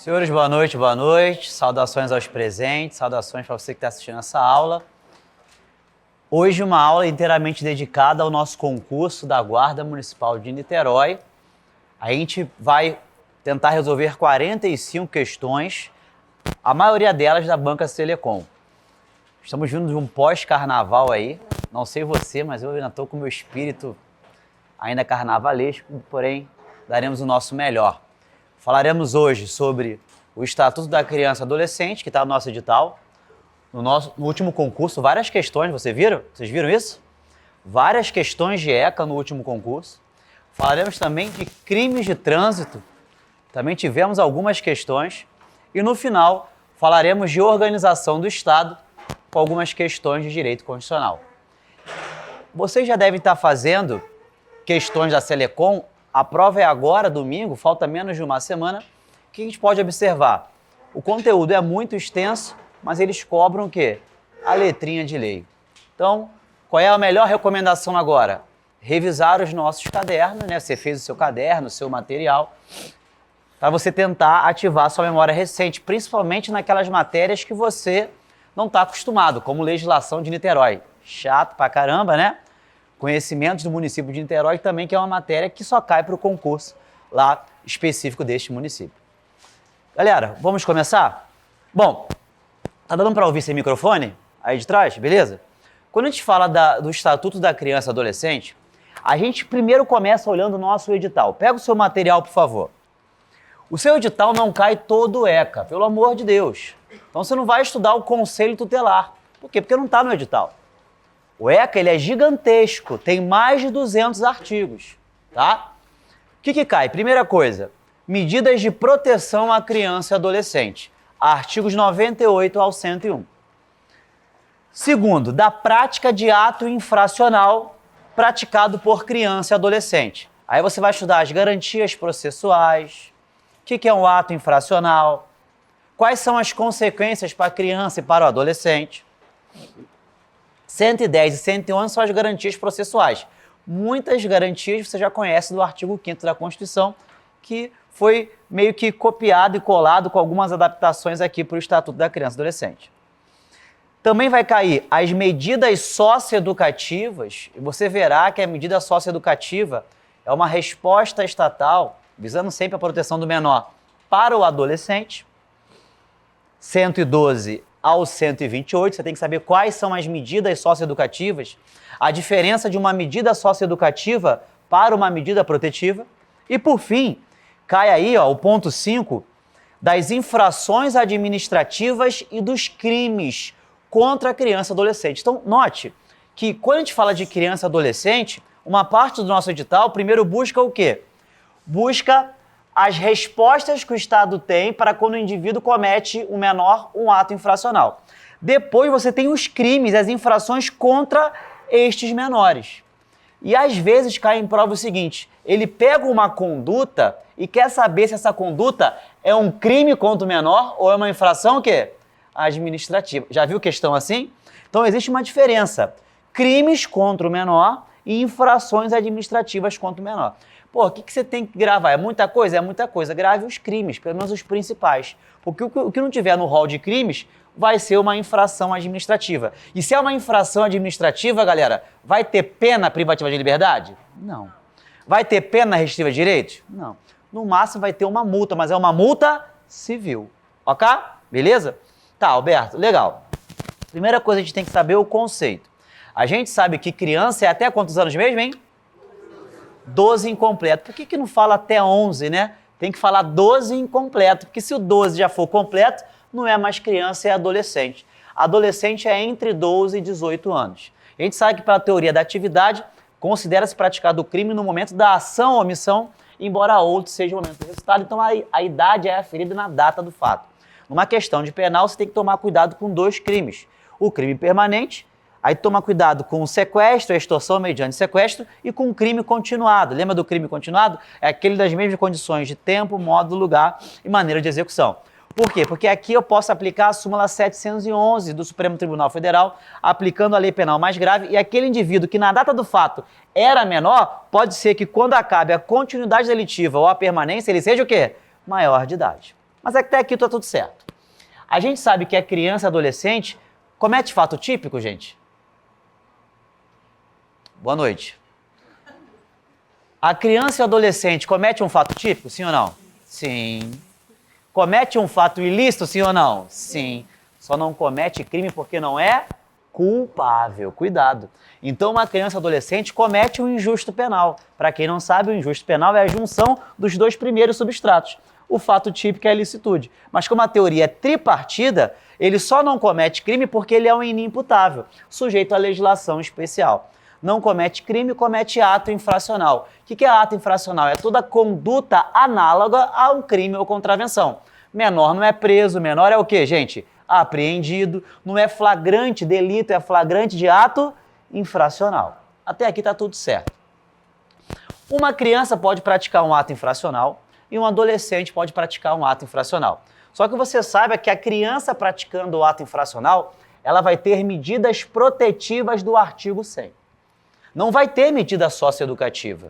Senhores, boa noite, boa noite. Saudações aos presentes, saudações para você que está assistindo essa aula. Hoje uma aula inteiramente dedicada ao nosso concurso da Guarda Municipal de Niterói. A gente vai tentar resolver 45 questões, a maioria delas da Banca Selecom. Estamos vindo de um pós-carnaval aí, não sei você, mas eu ainda estou com o meu espírito ainda carnavalesco, porém daremos o nosso melhor. Falaremos hoje sobre o Estatuto da Criança e Adolescente, que está no nosso edital. No último concurso, várias questões, vocês viram isso? Várias questões de ECA no último concurso. Falaremos também de crimes de trânsito, também tivemos algumas questões. E no final, falaremos de organização do Estado, com algumas questões de direito constitucional. Vocês já devem estar fazendo questões da Selecom. A prova é agora, domingo, falta menos de uma semana. O que a gente pode observar? O conteúdo é muito extenso, mas eles cobram o quê? A letrinha de lei. Então, qual é a melhor recomendação agora? Revisar os nossos cadernos, né? Você fez o seu caderno, o seu material, para você tentar ativar a sua memória recente, principalmente naquelas matérias que você não está acostumado, como legislação de Niterói. Chato pra caramba, né? Conhecimentos do município de Niterói também, que é uma matéria que só cai para o concurso lá específico deste município. Galera, vamos começar? Bom, tá dando para ouvir sem microfone aí de trás, beleza? Quando a gente fala do Estatuto da Criança e Adolescente, a gente primeiro começa olhando o nosso edital. Pega o seu material, por favor. O seu edital não cai todo ECA, pelo amor de Deus. Então você não vai estudar o Conselho Tutelar. Por quê? Porque não está no edital. O ECA ele é gigantesco, tem mais de 200 artigos, tá? O que cai? Primeira coisa, medidas de proteção à criança e adolescente, artigos 98 ao 101. Segundo, da prática de ato infracional praticado por criança e adolescente. Aí você vai estudar as garantias processuais, o que é um ato infracional, quais são as consequências para a criança e para o adolescente. 110 e 111 são as garantias processuais. Muitas garantias você já conhece do artigo 5º da Constituição, que foi meio que copiado e colado com algumas adaptações aqui para o Estatuto da Criança e Adolescente. Também vai cair as medidas socioeducativas, e você verá que a medida socioeducativa é uma resposta estatal, visando sempre a proteção do menor para o adolescente. 112 ao 128, você tem que saber quais são as medidas socioeducativas, a diferença de uma medida socioeducativa para uma medida protetiva. E, por fim, cai aí o ponto 5 das infrações administrativas e dos crimes contra a criança e adolescente. Então, note que quando a gente fala de criança e adolescente, uma parte do nosso edital primeiro busca o quê? Busca as respostas que o Estado tem para quando o indivíduo comete um menor um ato infracional. Depois você tem os crimes, as infrações contra estes menores. E às vezes cai em prova o seguinte, ele pega uma conduta e quer saber se essa conduta é um crime contra o menor ou é uma infração o quê? Administrativa. Já viu questão assim? Então existe uma diferença. Crimes contra o menor e infrações administrativas contra o menor. Pô, o que você tem que gravar? É muita coisa? É muita coisa. Grave os crimes, pelo menos os principais. Porque o que não tiver no rol de crimes vai ser uma infração administrativa. E se é uma infração administrativa, galera, vai ter pena privativa de liberdade? Não. Vai ter pena restritiva de direitos? Não. No máximo vai ter uma multa, mas é uma multa civil. Ok? Beleza? Tá, Alberto, legal. Primeira coisa, a gente tem que saber o conceito. A gente sabe que criança é até quantos anos mesmo, hein? 12 incompleto. Por que não fala até 11, né? Tem que falar 12 incompleto, porque se o 12 já for completo, não é mais criança, é adolescente. Adolescente é entre 12 e 18 anos. A gente sabe que pela teoria da atividade, considera-se praticado o crime no momento da ação ou omissão, embora outro seja o momento do resultado. Então a idade é aferida na data do fato. Numa questão de penal, você tem que tomar cuidado com dois crimes. O crime permanente, aí toma cuidado com o sequestro, a extorsão mediante sequestro e com o crime continuado. Lembra do crime continuado? É aquele das mesmas condições de tempo, modo, lugar e maneira de execução. Por quê? Porque aqui eu posso aplicar a súmula 711 do Supremo Tribunal Federal, aplicando a lei penal mais grave, e aquele indivíduo que na data do fato era menor, pode ser que quando acabe a continuidade delitiva ou a permanência, ele seja o quê? Maior de idade. Mas até aqui tá tudo certo. A gente sabe que a criança e adolescente comete fato típico, gente? Boa noite. A criança e o adolescente comete um fato típico, sim ou não? Sim. Comete um fato ilícito, sim ou não? Sim. Só não comete crime porque não é culpável. Cuidado. Então, uma criança e adolescente comete um injusto penal. Para quem não sabe, o injusto penal é a junção dos dois primeiros substratos. O fato típico é a ilicitude. Mas como a teoria é tripartida, ele só não comete crime porque ele é um inimputável, sujeito à legislação especial. Não comete crime, comete ato infracional. O que é ato infracional? É toda conduta análoga a um crime ou contravenção. Menor não é preso, menor é o quê, gente? Apreendido. Não é flagrante delito, é flagrante de ato infracional. Até aqui está tudo certo. Uma criança pode praticar um ato infracional e um adolescente pode praticar um ato infracional. Só que você saiba que a criança praticando o ato infracional, ela vai ter medidas protetivas do artigo 100. Não vai ter medida socioeducativa.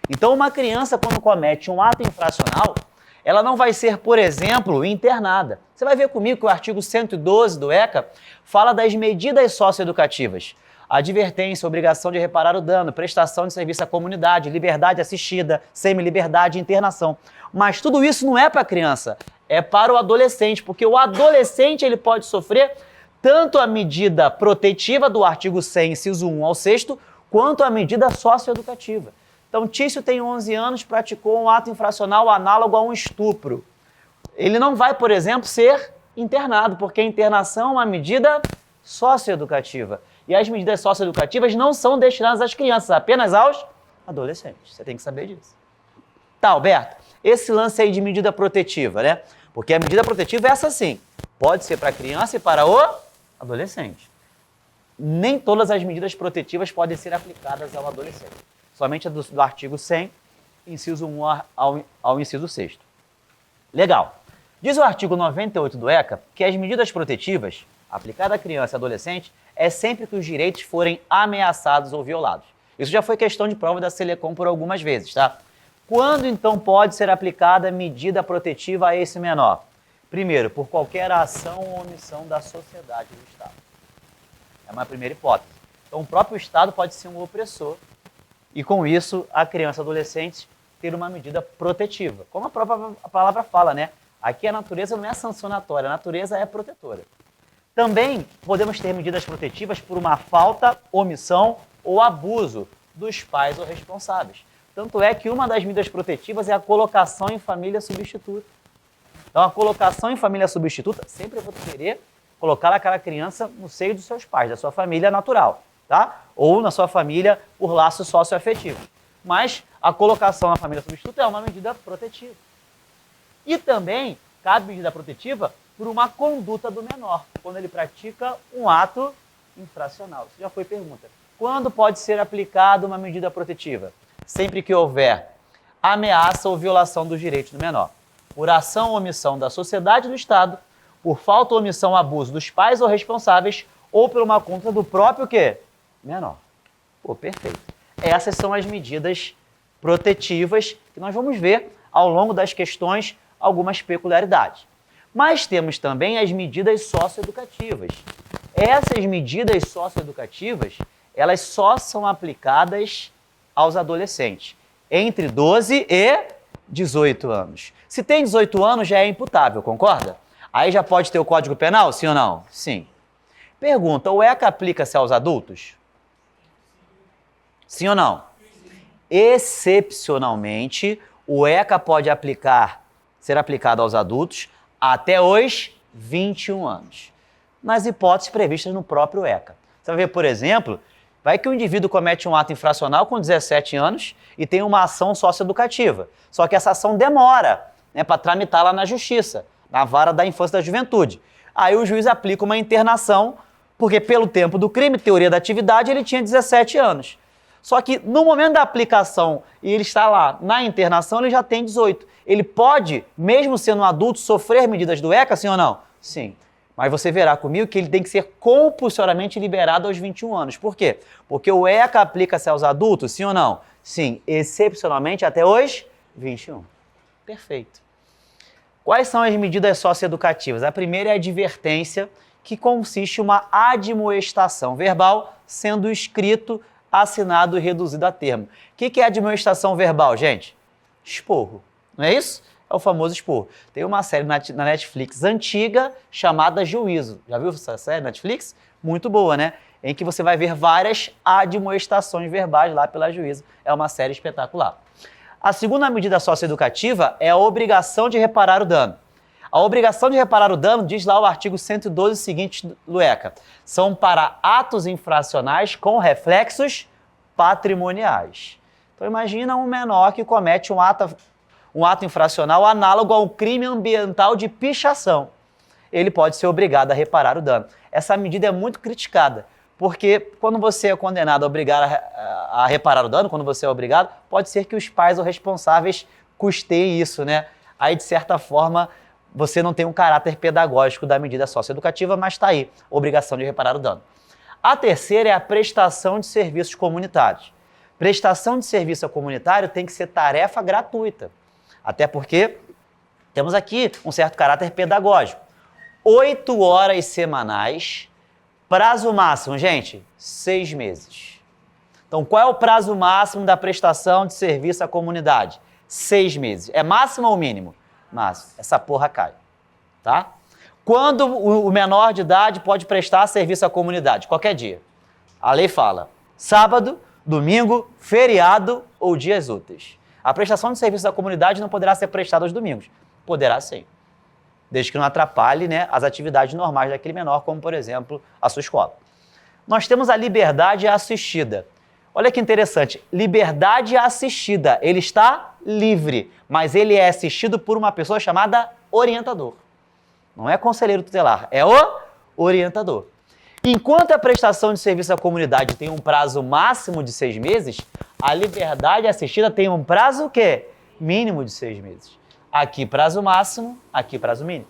Então, uma criança, quando comete um ato infracional, ela não vai ser, por exemplo, internada. Você vai ver comigo que o artigo 112 do ECA fala das medidas socioeducativas. Advertência, obrigação de reparar o dano, prestação de serviço à comunidade, liberdade assistida, semi-liberdade e internação. Mas tudo isso não é para a criança, é para o adolescente, porque o adolescente ele pode sofrer tanto a medida protetiva do artigo 100, inciso 1 ao 6º, quanto a medida socioeducativa. Então, Tício tem 11 anos, praticou um ato infracional análogo a um estupro. Ele não vai, por exemplo, ser internado, porque a internação é uma medida socioeducativa. E as medidas socioeducativas não são destinadas às crianças, apenas aos adolescentes. Você tem que saber disso. Tá, Alberto, esse lance aí de medida protetiva, né? Porque a medida protetiva é essa sim. Pode ser para a criança e para o adolescente. Nem todas as medidas protetivas podem ser aplicadas ao adolescente. Somente a do artigo 100, inciso 1 ao inciso 6º. Legal. Diz o artigo 98 do ECA que as medidas protetivas aplicadas à criança e adolescente é sempre que os direitos forem ameaçados ou violados. Isso já foi questão de prova da Selecom por algumas vezes, tá? Quando, então, pode ser aplicada medida protetiva a esse menor? Primeiro, por qualquer ação ou omissão da sociedade do Estado. É uma primeira hipótese. Então, o próprio Estado pode ser um opressor e, com isso, a criança e adolescente ter uma medida protetiva. Como a própria palavra fala, né? Aqui a natureza não é sancionatória, a natureza é protetora. Também podemos ter medidas protetivas por uma falta, omissão ou abuso dos pais ou responsáveis. Tanto é que uma das medidas protetivas é a colocação em família substituta. Então, a colocação em família substituta, sempre eu vou querer colocar aquela criança no seio dos seus pais, da sua família natural, tá? Ou na sua família por laço socioafetivo. Mas a colocação na família substituta é uma medida protetiva. E também cabe medida protetiva por uma conduta do menor, quando ele pratica um ato infracional. Isso já foi pergunta. Quando pode ser aplicada uma medida protetiva? Sempre que houver ameaça ou violação dos direitos do menor. Por ação ou omissão da sociedade e do Estado, por falta ou omissão ou abuso dos pais ou responsáveis, ou por uma conduta do próprio quê? Menor. Pô, perfeito. Essas são as medidas protetivas que nós vamos ver ao longo das questões algumas peculiaridades. Mas temos também as medidas socioeducativas. Essas medidas socioeducativas, elas só são aplicadas aos adolescentes, entre 12 e 18 anos. Se tem 18 anos, já é imputável, concorda? Aí já pode ter o Código Penal, sim ou não? Sim. Pergunta, o ECA aplica-se aos adultos? Sim ou não? Excepcionalmente, o ECA pode ser aplicado aos adultos até os 21 anos, nas hipóteses previstas no próprio ECA. Você vai ver, por exemplo, vai que o indivíduo comete um ato infracional com 17 anos e tem uma ação socioeducativa. Só que essa ação demora, né, para tramitar lá na justiça, na vara da infância e da juventude. Aí o juiz aplica uma internação, porque pelo tempo do crime, teoria da atividade, ele tinha 17 anos. Só que no momento da aplicação e ele está lá na internação, ele já tem 18. Ele pode, mesmo sendo um adulto, sofrer medidas do ECA, sim ou não? Sim. Mas você verá comigo que ele tem que ser compulsoriamente liberado aos 21 anos. Por quê? Porque o ECA aplica-se aos adultos, sim ou não? Sim, excepcionalmente até os 21. Perfeito. Quais são as medidas socioeducativas? A primeira é a advertência, que consiste em uma admoestação verbal sendo escrito, assinado e reduzido a termo. O que é admoestação verbal, gente? Esporro, não é isso? É o famoso esporro. Tem uma série na Netflix antiga chamada Juízo. Já viu essa série na Netflix? Muito boa, né? Em que você vai ver várias admoestações verbais lá pela Juízo. É uma série espetacular. A segunda medida socioeducativa é a obrigação de reparar o dano. A obrigação de reparar o dano, diz lá o artigo 112 seguinte, Lueca, são para atos infracionais com reflexos patrimoniais. Então imagina um menor que comete um ato infracional análogo a um crime ambiental de pichação. Ele pode ser obrigado a reparar o dano. Essa medida é muito criticada, porque quando você é condenado a obrigar a reparar o dano, quando você é obrigado, pode ser que os pais ou responsáveis custeiem isso, né? Aí, de certa forma, você não tem um caráter pedagógico da medida socioeducativa, mas está aí, obrigação de reparar o dano. A terceira é a prestação de serviços comunitários. Prestação de serviço comunitário tem que ser tarefa gratuita, até porque temos aqui um certo caráter pedagógico. 8 horas semanais, prazo máximo, gente, 6 meses. Então, qual é o prazo máximo da prestação de serviço à comunidade? 6 meses. É máximo ou mínimo? Máximo. Essa porra cai, tá? Quando o menor de idade pode prestar serviço à comunidade? Qualquer dia. A lei fala sábado, domingo, feriado ou dias úteis. A prestação de serviço à comunidade não poderá ser prestada aos domingos. Poderá sim, desde que não atrapalhe, né, as atividades normais daquele menor, como, por exemplo, a sua escola. Nós temos a liberdade assistida. Olha que interessante, liberdade assistida. Ele está livre, mas ele é assistido por uma pessoa chamada orientador. Não é conselheiro tutelar, é o orientador. Enquanto a prestação de serviço à comunidade tem um prazo máximo de 6 meses, a liberdade assistida tem um prazo o quê? Mínimo de 6 meses. Aqui prazo máximo, aqui prazo mínimo.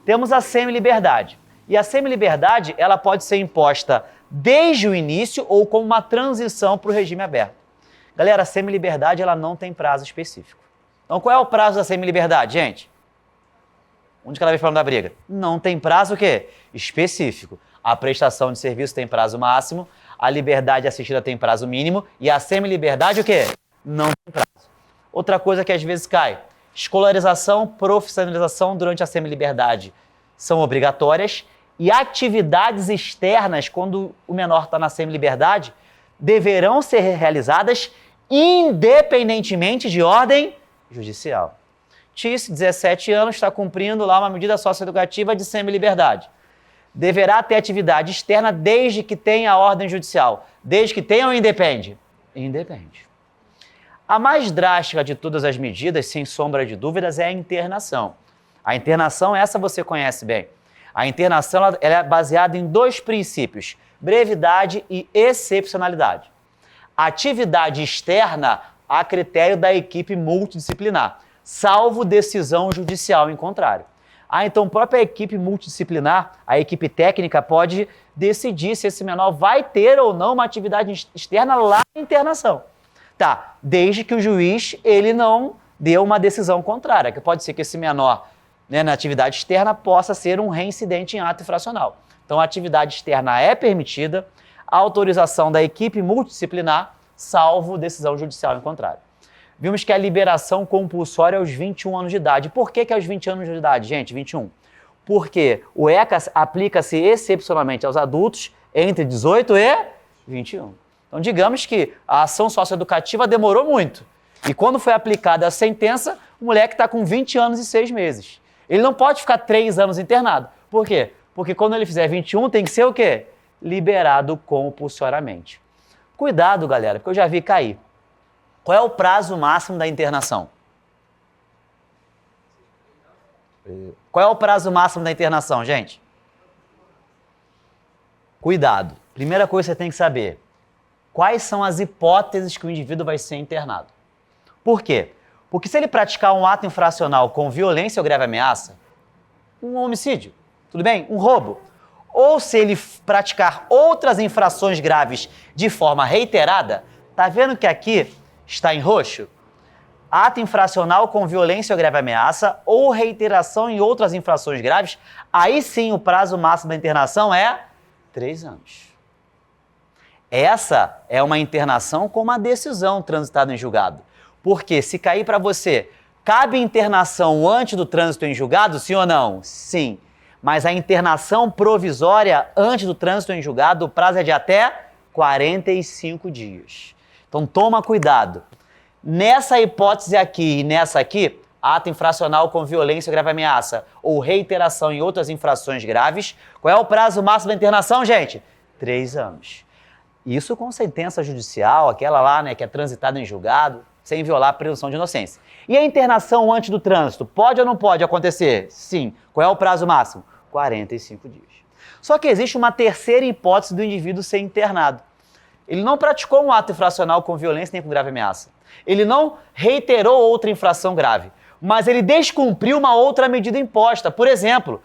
Temos a semi-liberdade. E a semi-liberdade, ela pode ser imposta desde o início ou como uma transição para o regime aberto. Galera, a semi-liberdade, ela não tem prazo específico. Então, qual é o prazo da semi-liberdade, gente? Onde cada vez falando da briga? Não tem prazo o quê? Específico. A prestação de serviço tem prazo máximo, a liberdade assistida tem prazo mínimo e a semi-liberdade o quê? Não tem prazo. Outra coisa que às vezes cai, escolarização, profissionalização durante a semi-liberdade são obrigatórias e atividades externas, quando o menor está na semi-liberdade, deverão ser realizadas independentemente de ordem judicial. Tice, 17 anos, está cumprindo lá uma medida socioeducativa de semi-liberdade. Deverá ter atividade externa desde que tenha a ordem judicial. Desde que tenha ou independe? Independe. A mais drástica de todas as medidas, sem sombra de dúvidas, é a internação. A internação, essa você conhece bem. A internação ela é baseada em 2 princípios, brevidade e excepcionalidade. Atividade externa a critério da equipe multidisciplinar, salvo decisão judicial em contrário. Então, a própria equipe multidisciplinar, a equipe técnica, pode decidir se esse menor vai ter ou não uma atividade externa lá na internação. Tá, desde que o juiz ele não dê uma decisão contrária, que pode ser que esse menor, né, na atividade externa possa ser um reincidente em ato infracional. Então, a atividade externa é permitida, a autorização da equipe multidisciplinar, salvo decisão judicial em contrário. Vimos que a liberação compulsória é aos 21 anos de idade. Por que é aos 20 anos de idade, gente? 21. Porque o ECA aplica-se excepcionalmente aos adultos entre 18 e 21. Então, digamos que a ação socioeducativa demorou muito. E quando foi aplicada a sentença, o moleque está com 20 anos e 6 meses. Ele não pode ficar 3 anos internado. Por quê? Porque quando ele fizer 21, tem que ser o quê? Liberado compulsoriamente. Cuidado, galera, porque eu já vi cair. Qual é o prazo máximo da internação? Qual é o prazo máximo da internação, gente? Cuidado. Primeira coisa que você tem que saber. Quais são as hipóteses que o indivíduo vai ser internado? Por quê? Porque se ele praticar um ato infracional com violência ou grave ameaça, um homicídio, tudo bem? Um roubo. Ou se ele praticar outras infrações graves de forma reiterada, tá vendo que aqui está em roxo? ato infracional com violência ou grave ameaça ou reiteração em outras infrações graves, aí sim o prazo máximo da internação é 3 anos. Essa é uma internação com uma decisão transitada em julgado. Porque se cair para você, cabe internação antes do trânsito em julgado, sim ou não? Sim. Mas a internação provisória antes do trânsito em julgado, o prazo é de até 45 dias. Então toma cuidado. Nessa hipótese aqui e nessa aqui, ato infracional com violência ou grave ameaça ou reiteração em outras infrações graves, qual é o prazo máximo da internação, gente? 3 anos. Isso com sentença judicial, aquela lá, né, que é transitada em julgado, sem violar a presunção de inocência. E a internação antes do trânsito, pode ou não pode acontecer? Sim. Qual é o prazo máximo? 45 dias. Só que existe uma terceira hipótese do indivíduo ser internado. Ele não praticou um ato infracional com violência nem com grave ameaça. Ele não reiterou outra infração grave, mas ele descumpriu uma outra medida imposta. Por exemplo,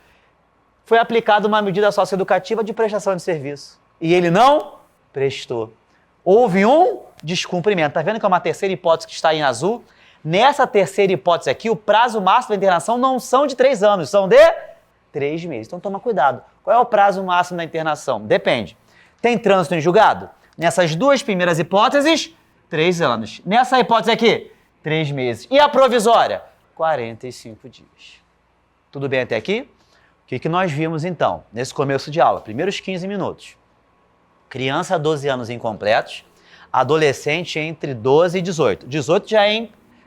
foi aplicada uma medida socioeducativa de prestação de serviço e ele não prestou. Houve um descumprimento. Está vendo que é uma terceira hipótese que está em azul? Nessa terceira hipótese aqui, o prazo máximo da internação não são de 3 anos, são de 3 meses. Então toma cuidado. Qual é o prazo máximo da internação? Depende. Tem trânsito em julgado? Nessas duas primeiras hipóteses, 3 anos. Nessa hipótese aqui, 3 meses. E a provisória? 45 dias. Tudo bem até aqui? O que nós vimos então, nesse começo de aula? Primeiros 15 minutos. Criança 12 anos incompletos, adolescente entre 12 e 18. 18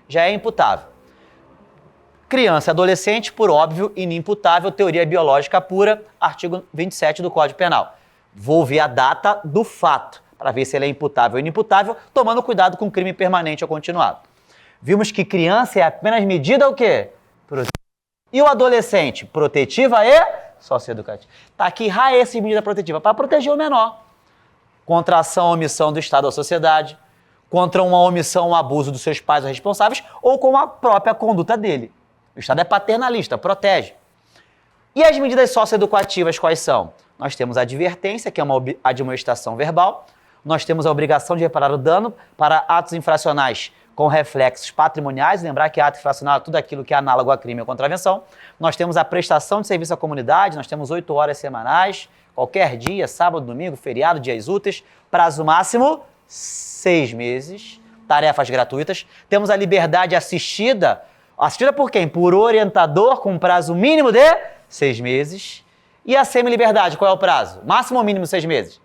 já é imputável. Criança e adolescente, por óbvio, inimputável, teoria biológica pura, artigo 27 do Código Penal. Vou ver a data do fato, para ver se ele é imputável ou inimputável, tomando cuidado com crime permanente ou continuado. Vimos que criança é apenas medida o quê? Protetiva. E o adolescente? Protetiva e socioeducativa. Está aqui, essa medida protetiva, para proteger o menor. Contra a ação ou omissão do Estado ou sociedade, contra uma omissão ou abuso dos seus pais ou responsáveis, ou com a própria conduta dele. O Estado é paternalista, protege. E as medidas socioeducativas quais são? Nós temos a advertência, que é uma admoestação verbal. Nós temos a obrigação de reparar o dano para atos infracionais com reflexos patrimoniais. Lembrar que ato infracional é tudo aquilo que é análogo a crime ou contravenção. Nós temos a prestação de serviço à comunidade. Nós temos 8 horas semanais, qualquer dia, sábado, domingo, feriado, dias úteis. Prazo máximo, 6 meses. Tarefas gratuitas. Temos a liberdade assistida. Assistida por quem? Por orientador, com prazo mínimo de 6 meses. E a semi-liberdade, qual é o prazo? Máximo ou mínimo 6 meses?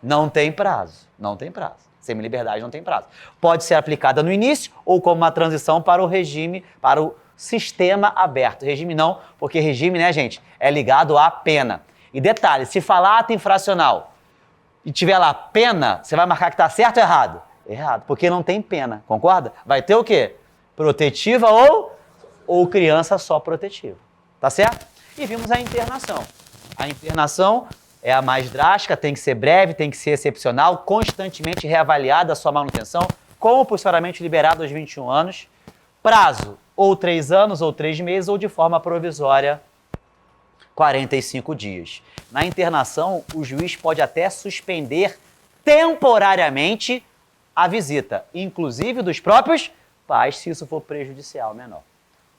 Não tem prazo. Não tem prazo. Semi-liberdade não tem prazo. Pode ser aplicada no início ou como uma transição para o regime, para o sistema aberto. Regime não, porque regime, né, gente, é ligado à pena. E detalhe, se falar ato infracional e tiver lá pena, você vai marcar que está certo ou errado? Errado, porque não tem pena, concorda? Vai ter o quê? Protetiva ou criança só protetiva. Tá certo? E vimos a internação. A internação é a mais drástica, tem que ser breve, tem que ser excepcional, constantemente reavaliada a sua manutenção, compulsoriamente liberado aos 21 anos, prazo ou 3 anos ou 3 meses ou de forma provisória 45 dias. Na internação, o juiz pode até suspender temporariamente a visita, inclusive dos próprios pais, se isso for prejudicial ao menor.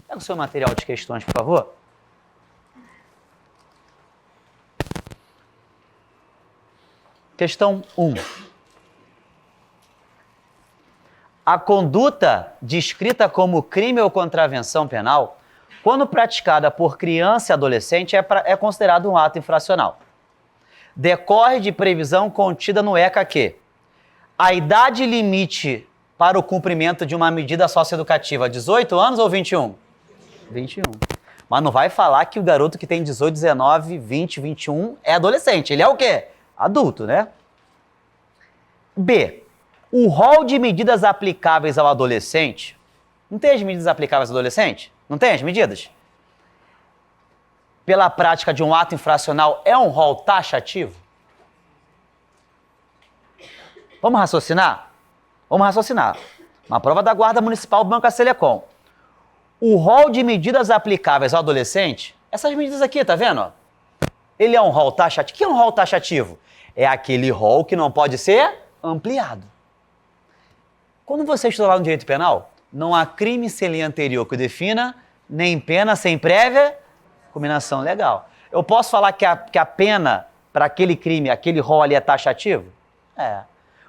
Pega o seu material de questões, por favor. Questão 1. A conduta descrita como crime ou contravenção penal, quando praticada por criança e adolescente, é considerado um ato infracional. Decorre de previsão contida no ECA que a idade limite para o cumprimento de uma medida socioeducativa, 18 anos ou 21? 21. Mas não vai falar que o garoto que tem 18, 19, 20, 21 é adolescente. Ele é o quê? Adulto, né? B. O rol de medidas aplicáveis ao adolescente. Não tem as medidas aplicáveis ao adolescente? Não tem as medidas? Pela prática de um ato infracional é um rol taxativo? Vamos raciocinar? Vamos raciocinar. Uma prova da Guarda Municipal Banca Selecom. O rol de medidas aplicáveis ao adolescente, essas medidas aqui, tá vendo? Ele é um rol taxativo. O que é um rol taxativo? É aquele rol que não pode ser ampliado. Quando você estuda lá no direito penal, Não há crime sem lei anterior que o defina, nem pena sem prévia combinação. Legal. Eu posso falar que a pena para aquele crime, aquele rol ali é taxativo? É.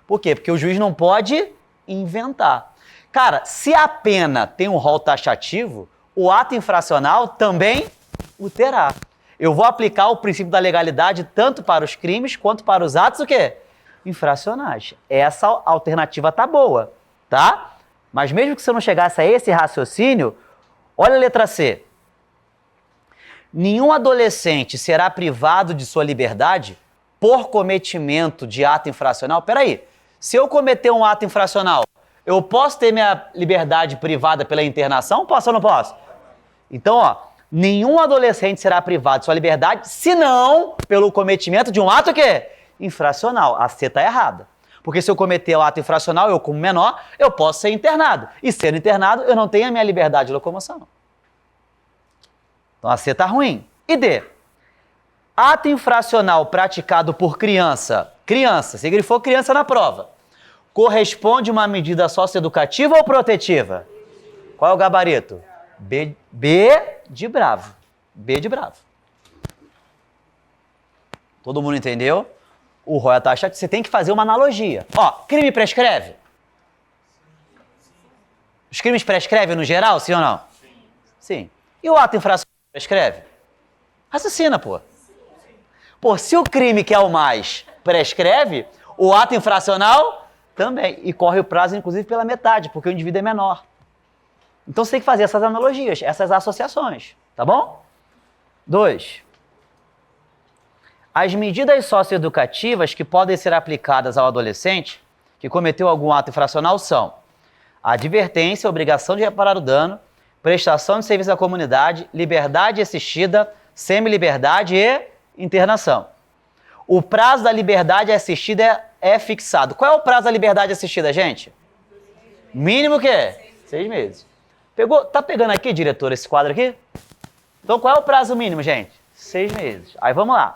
Por quê? Porque o juiz não pode inventar. Cara, se a pena tem um rol taxativo, o ato infracional também o terá. Eu vou aplicar o princípio da legalidade tanto para os crimes quanto para os atos o quê? Infracionais. Essa alternativa tá boa, tá? Mas mesmo que você não chegasse a esse raciocínio, olha a letra C. Nenhum adolescente será privado de sua liberdade por cometimento de ato infracional. Peraí, se eu cometer um ato infracional, eu posso ter minha liberdade privada pela internação? Posso ou não posso? Então, ó, nenhum adolescente será privado de sua liberdade, senão pelo cometimento de um ato o quê? Infracional. A C está errada. Porque se eu cometer o ato infracional, eu como menor, eu posso ser internado. E sendo internado, eu não tenho a minha liberdade de locomoção. Então a C está ruim. E D? Ato infracional praticado por criança. Criança, se ele for criança na prova, corresponde uma medida socioeducativa ou protetiva? Qual é o gabarito? B de bravo. B de bravo. Todo mundo entendeu? O rol é taxativo. Você tem que fazer uma analogia. Ó, crime prescreve? Os crimes prescrevem no geral, sim ou não? Sim. E o ato infracional prescreve? Raciocina, pô. Pô, se o crime que é o mais prescreve, o ato infracional também. E corre o prazo, inclusive, pela metade, porque o indivíduo é menor. Então você tem que fazer essas analogias, essas associações, tá bom? 2. As medidas socioeducativas que podem ser aplicadas ao adolescente que cometeu algum ato infracional são advertência, obrigação de reparar o dano, prestação de serviço à comunidade, liberdade assistida, semi-liberdade e internação. O prazo da liberdade assistida é fixado. Qual é o prazo da liberdade assistida, gente? Mínimo o quê? 6 meses. Pegou? Tá pegando aqui, diretor, esse quadro aqui? Então qual é o prazo mínimo, gente? 6 meses. Aí vamos lá.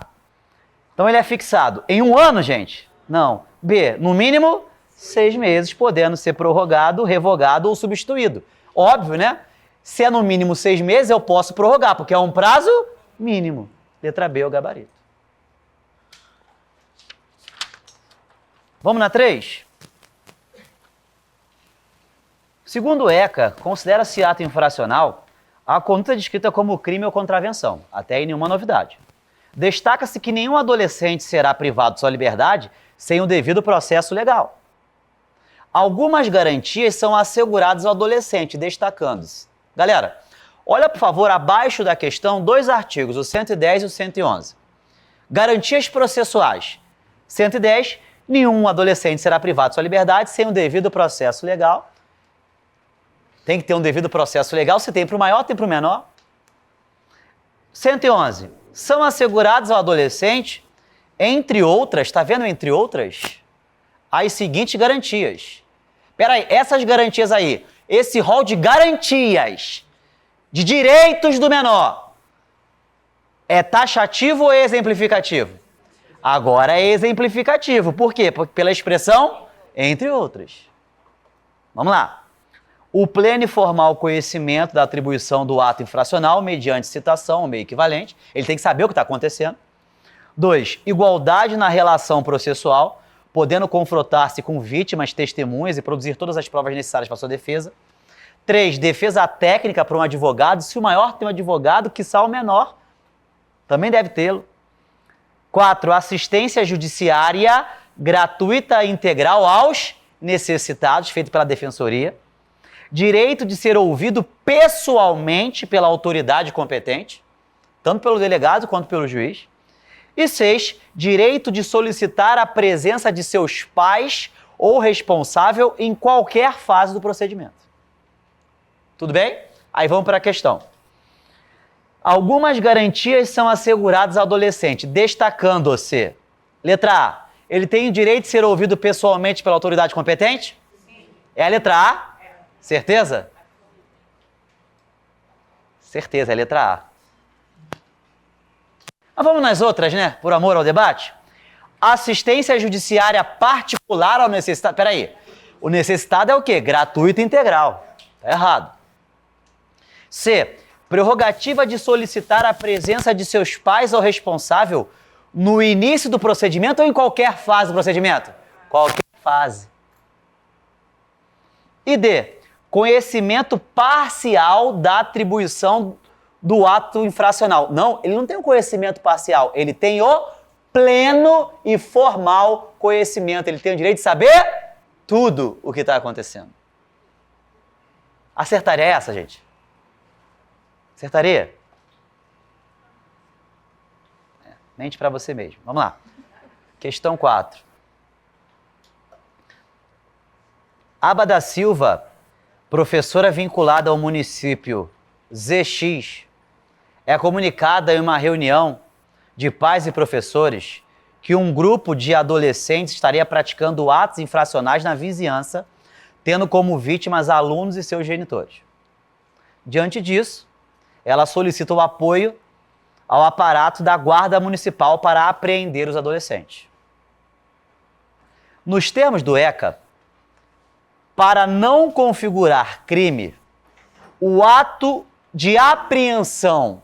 Então ele é fixado em 1 ano, gente? Não. B, no mínimo 6 meses, podendo ser prorrogado, revogado ou substituído. Óbvio, né? Se é no mínimo 6 meses, eu posso prorrogar, porque é um prazo mínimo. Letra B é o gabarito. Vamos na 3? Segundo o ECA, considera-se ato infracional a conduta descrita como crime ou contravenção. Até aí nenhuma novidade. Destaca-se que nenhum adolescente será privado de sua liberdade sem o devido processo legal. Algumas garantias são asseguradas ao adolescente, destacando-se. Galera, olha por favor abaixo da questão 2 artigos, o 110 e o 111. Garantias processuais. 110, nenhum adolescente será privado de sua liberdade sem o devido processo legal. Tem que ter um devido processo legal, se tem para o maior, tem para o menor. 111. São assegurados ao adolescente, entre outras, tá vendo entre outras? As seguintes garantias. Peraí, essas garantias aí, esse rol de garantias, de direitos do menor, é taxativo ou exemplificativo? Agora é exemplificativo. Por quê? Porque pela expressão, entre outras. Vamos lá. O pleno e formal conhecimento da atribuição do ato infracional mediante citação ou meio equivalente. Ele tem que saber o que está acontecendo. 2. Igualdade na relação processual, podendo confrontar-se com vítimas, testemunhas e produzir todas as provas necessárias para sua defesa. 3. Defesa técnica para um advogado. Se o maior tem um advogado, quiçá o menor também deve tê-lo. 4. Assistência judiciária gratuita e integral aos necessitados, feito pela Defensoria. Direito de ser ouvido pessoalmente pela autoridade competente, tanto pelo delegado quanto pelo juiz. E 6, direito de solicitar a presença de seus pais ou responsável em qualquer fase do procedimento. Tudo bem? Aí vamos para a questão. Algumas garantias são asseguradas ao adolescente, destacando-se. Letra A, ele tem o direito de ser ouvido pessoalmente pela autoridade competente? Sim. É a letra A? Certeza? Certeza, é a letra A. Mas vamos nas outras, né? Por amor ao debate. Assistência judiciária particular ao necessitado. Peraí, o necessitado é o quê? Gratuito e integral. Errado. C. Prerrogativa de solicitar a presença de seus pais ou responsável no início do procedimento ou em qualquer fase do procedimento? Qualquer fase. E D. Conhecimento parcial da atribuição do ato infracional. Não, ele não tem um conhecimento parcial, ele tem o pleno e formal conhecimento. Ele tem o direito de saber tudo o que está acontecendo. Acertaria essa, gente? Acertaria? Mente para você mesmo. Vamos lá. Questão 4. Aba da Silva, professora vinculada ao município ZX, é comunicada em uma reunião de pais e professores que um grupo de adolescentes estaria praticando atos infracionais na vizinhança, tendo como vítimas alunos e seus genitores. Diante disso, ela solicita o apoio ao aparato da Guarda Municipal para apreender os adolescentes. Nos termos do ECA, para não configurar crime, o ato de apreensão,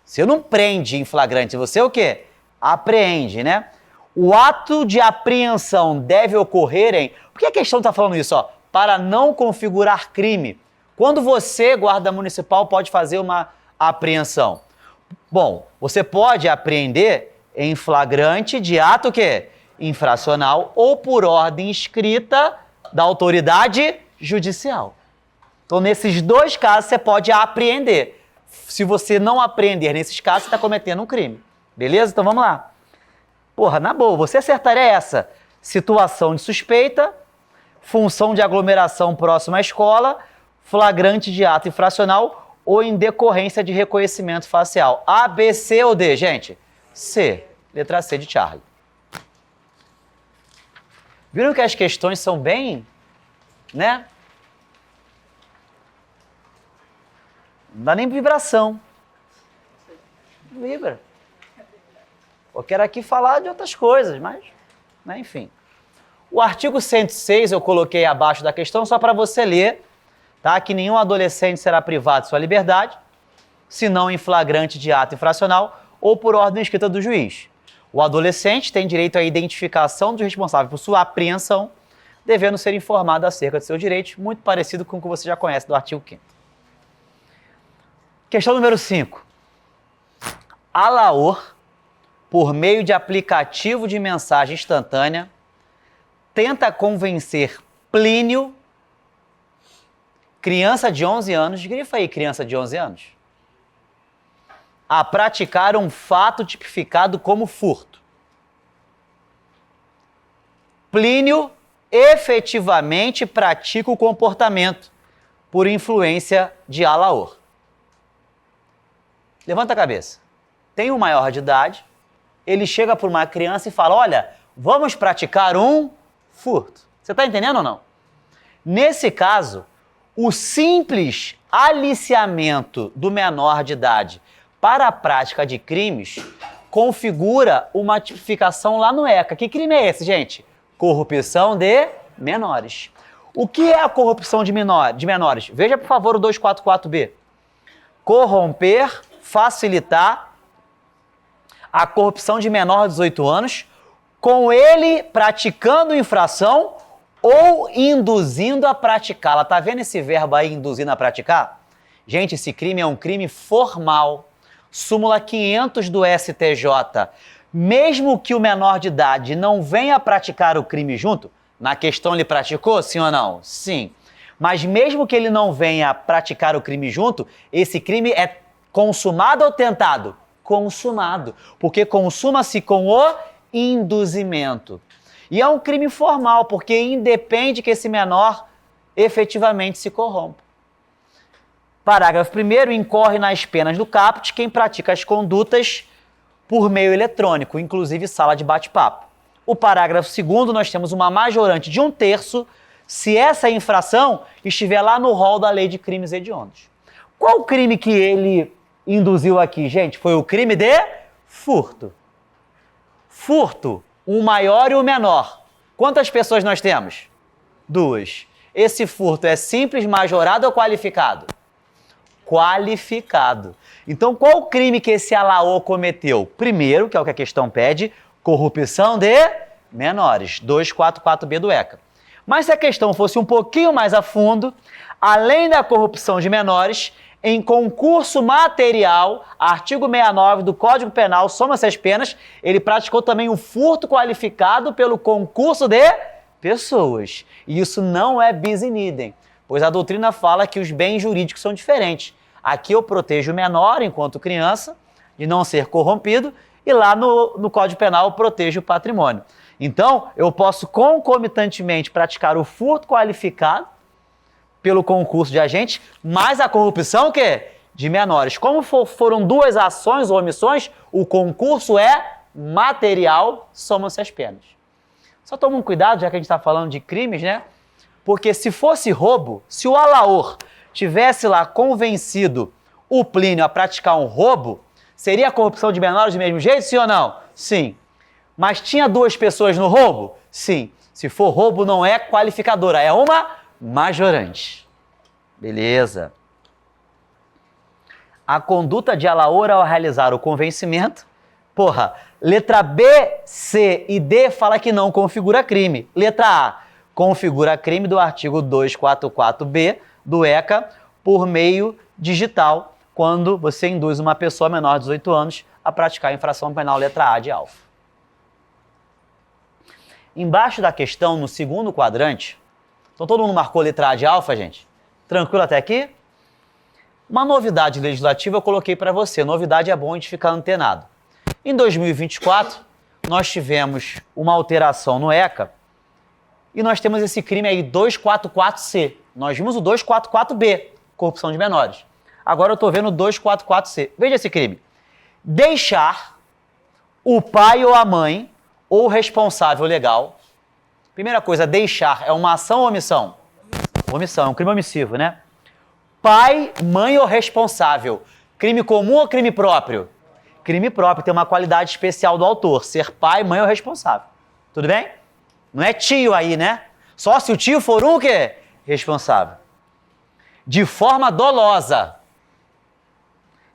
você não prende em flagrante, você o quê? Apreende, né? O ato de apreensão deve ocorrer em... Por que a questão está falando isso? Ó? Para não configurar crime. Quando você, guarda municipal, pode fazer uma apreensão? Bom, você pode apreender em flagrante de ato o quê? Infracional ou por ordem escrita da autoridade judicial. Então, nesses dois casos, você pode apreender. Se você não apreender nesses casos, você está cometendo um crime. Beleza? Então, vamos lá. Porra, na boa, você acertaria essa? Situação de suspeita, função de aglomeração próxima à escola, flagrante de ato infracional ou em decorrência de reconhecimento facial. A, B, C ou D, gente? C. Letra C de Charlie. Viram que as questões são bem, né? Não dá nem vibração. Vibra. Eu quero aqui falar de outras coisas, mas, né, enfim. O artigo 106 eu coloquei abaixo da questão só para você ler, tá? Que nenhum adolescente será privado de sua liberdade, senão em flagrante de ato infracional ou por ordem escrita do juiz. O adolescente tem direito à identificação do responsável por sua apreensão, devendo ser informado acerca de seus direitos, muito parecido com o que você já conhece do artigo 5º. Questão número 5. A LAOR, por meio de aplicativo de mensagem instantânea, tenta convencer Plínio, criança de 11 anos, grifa aí criança de 11 anos, a praticar um fato tipificado como furto. Plínio efetivamente pratica o comportamento por influência de A LAOR. Levanta a cabeça. Tem um maior de idade, ele chega para uma criança e fala, olha, vamos praticar um furto. Você está entendendo ou não? Nesse caso, o simples aliciamento do menor de idade para a prática de crimes configura uma tipificação lá no ECA. Que crime é esse, gente? Corrupção de menores. O que é a corrupção de menores? Veja, por favor, o 244B. Corromper, facilitar a corrupção de menor de 18 anos, com ele praticando infração ou induzindo a praticá-la. Tá vendo esse verbo aí, induzindo a praticar? Gente, esse crime é um crime formal. Súmula 500 do STJ. Mesmo que o menor de idade não venha praticar o crime junto, na questão ele praticou, sim ou não? Sim. Mas mesmo que ele não venha praticar o crime junto, esse crime é consumado ou tentado? Consumado. Porque consuma-se com o induzimento. E é um crime formal, porque independe que esse menor efetivamente se corrompa. Parágrafo 1º, incorre nas penas do caput quem pratica as condutas por meio eletrônico, inclusive sala de bate-papo. O parágrafo 2º, nós temos uma majorante de 1/3 se essa infração estiver lá no rol da lei de crimes hediondos. Qual o crime que ele induziu aqui, gente? Foi o crime de furto. Furto, o maior e o menor. Quantas pessoas nós temos? 2. Esse furto é simples, majorado ou qualificado? Qualificado. Então, qual o crime que esse Alaô cometeu? Primeiro, que é o que a questão pede, corrupção de menores, 244B do ECA. Mas se a questão fosse um pouquinho mais a fundo, além da corrupção de menores, em concurso material, artigo 69 do Código Penal, soma-se as penas, ele praticou também o furto qualificado pelo concurso de pessoas. E isso não é bis in idem, pois a doutrina fala que os bens jurídicos são diferentes. Aqui eu protejo o menor, enquanto criança, de não ser corrompido, e lá no Código Penal eu protejo o patrimônio. Então, eu posso concomitantemente praticar o furto qualificado pelo concurso de agentes, mas a corrupção, o quê? De menores. Como foram duas ações ou omissões, o concurso é material, somam-se as penas. Só toma um cuidado, já que a gente está falando de crimes, né? Porque se fosse roubo, se o Alaor tivesse lá convencido o Plínio a praticar um roubo, seria a corrupção de menores do mesmo jeito, sim ou não? Sim. Mas tinha duas pessoas no roubo? Sim. Se for roubo, não é qualificadora, é uma majorante. Beleza. A conduta de Alaor ao realizar o convencimento, letra B, C e D fala que não configura crime. Letra A, configura crime do artigo 244B do ECA por meio digital, quando você induz uma pessoa menor de 18 anos a praticar a infração penal letra A de alfa. Embaixo da questão, no segundo quadrante, então todo mundo marcou letra A de alfa, gente? Tranquilo até aqui? Uma novidade legislativa eu coloquei para você. Novidade é bom a gente ficar antenado. Em 2024, nós tivemos uma alteração no ECA e nós temos esse crime aí 244C. Nós vimos o 244B, corrupção de menores. Agora eu estou vendo o 244C. Veja esse crime. Deixar o pai ou a mãe ou o responsável legal. Primeira coisa, deixar é uma ação ou omissão? Omissão, é um crime omissivo, né? Pai, mãe ou responsável. Crime comum ou crime próprio? Crime próprio, tem uma qualidade especial do autor, ser pai, mãe ou responsável. Tudo bem? Não é tio aí, né? Só se o tio for o quê? Responsável. De forma dolosa,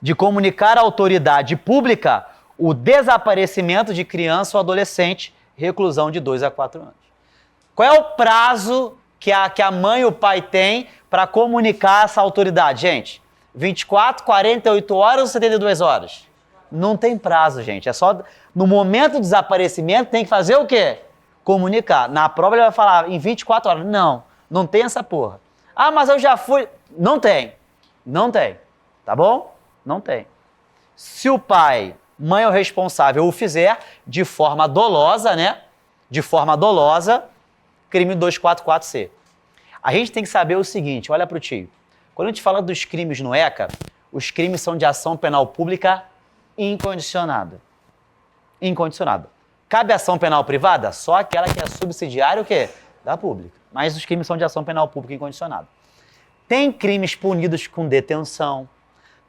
de comunicar à autoridade pública o desaparecimento de criança ou adolescente, reclusão de 2 a 4 anos. Qual é o prazo que a mãe e o pai têm para comunicar essa autoridade, gente? 24, 48 horas ou 72 horas? Não tem prazo, gente. É só no momento do desaparecimento tem que fazer o quê? Comunicar. Na prova ele vai falar em 24 horas. Não, não tem essa porra. Ah, mas eu já fui. Não tem. Não tem. Tá bom? Não tem. Se o pai, mãe ou responsável o fizer de forma dolosa, né? De forma dolosa, crime 244C. A gente tem que saber o seguinte, olha para o tio. Quando a gente fala dos crimes no ECA, os crimes são de ação penal pública incondicionada. Incondicionada. Cabe ação penal privada? Só aquela que é subsidiária o quê? Da pública. Mas os crimes são de ação penal pública incondicionada. Tem crimes punidos com detenção.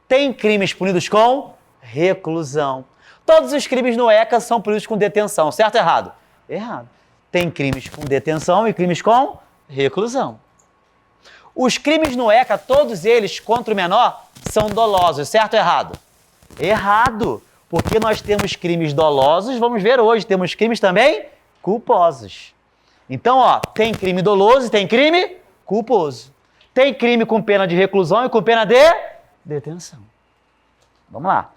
Tem crimes punidos com reclusão. Todos os crimes no ECA são punidos com detenção, certo ou errado? Errado. Tem crimes com detenção e crimes com reclusão. Os crimes no ECA, todos eles contra o menor, são dolosos, certo ou errado? Errado, porque nós temos crimes dolosos, vamos ver hoje, temos crimes também culposos. Então, tem crime doloso e tem crime culposo. Tem crime com pena de reclusão e com pena de detenção. Vamos lá.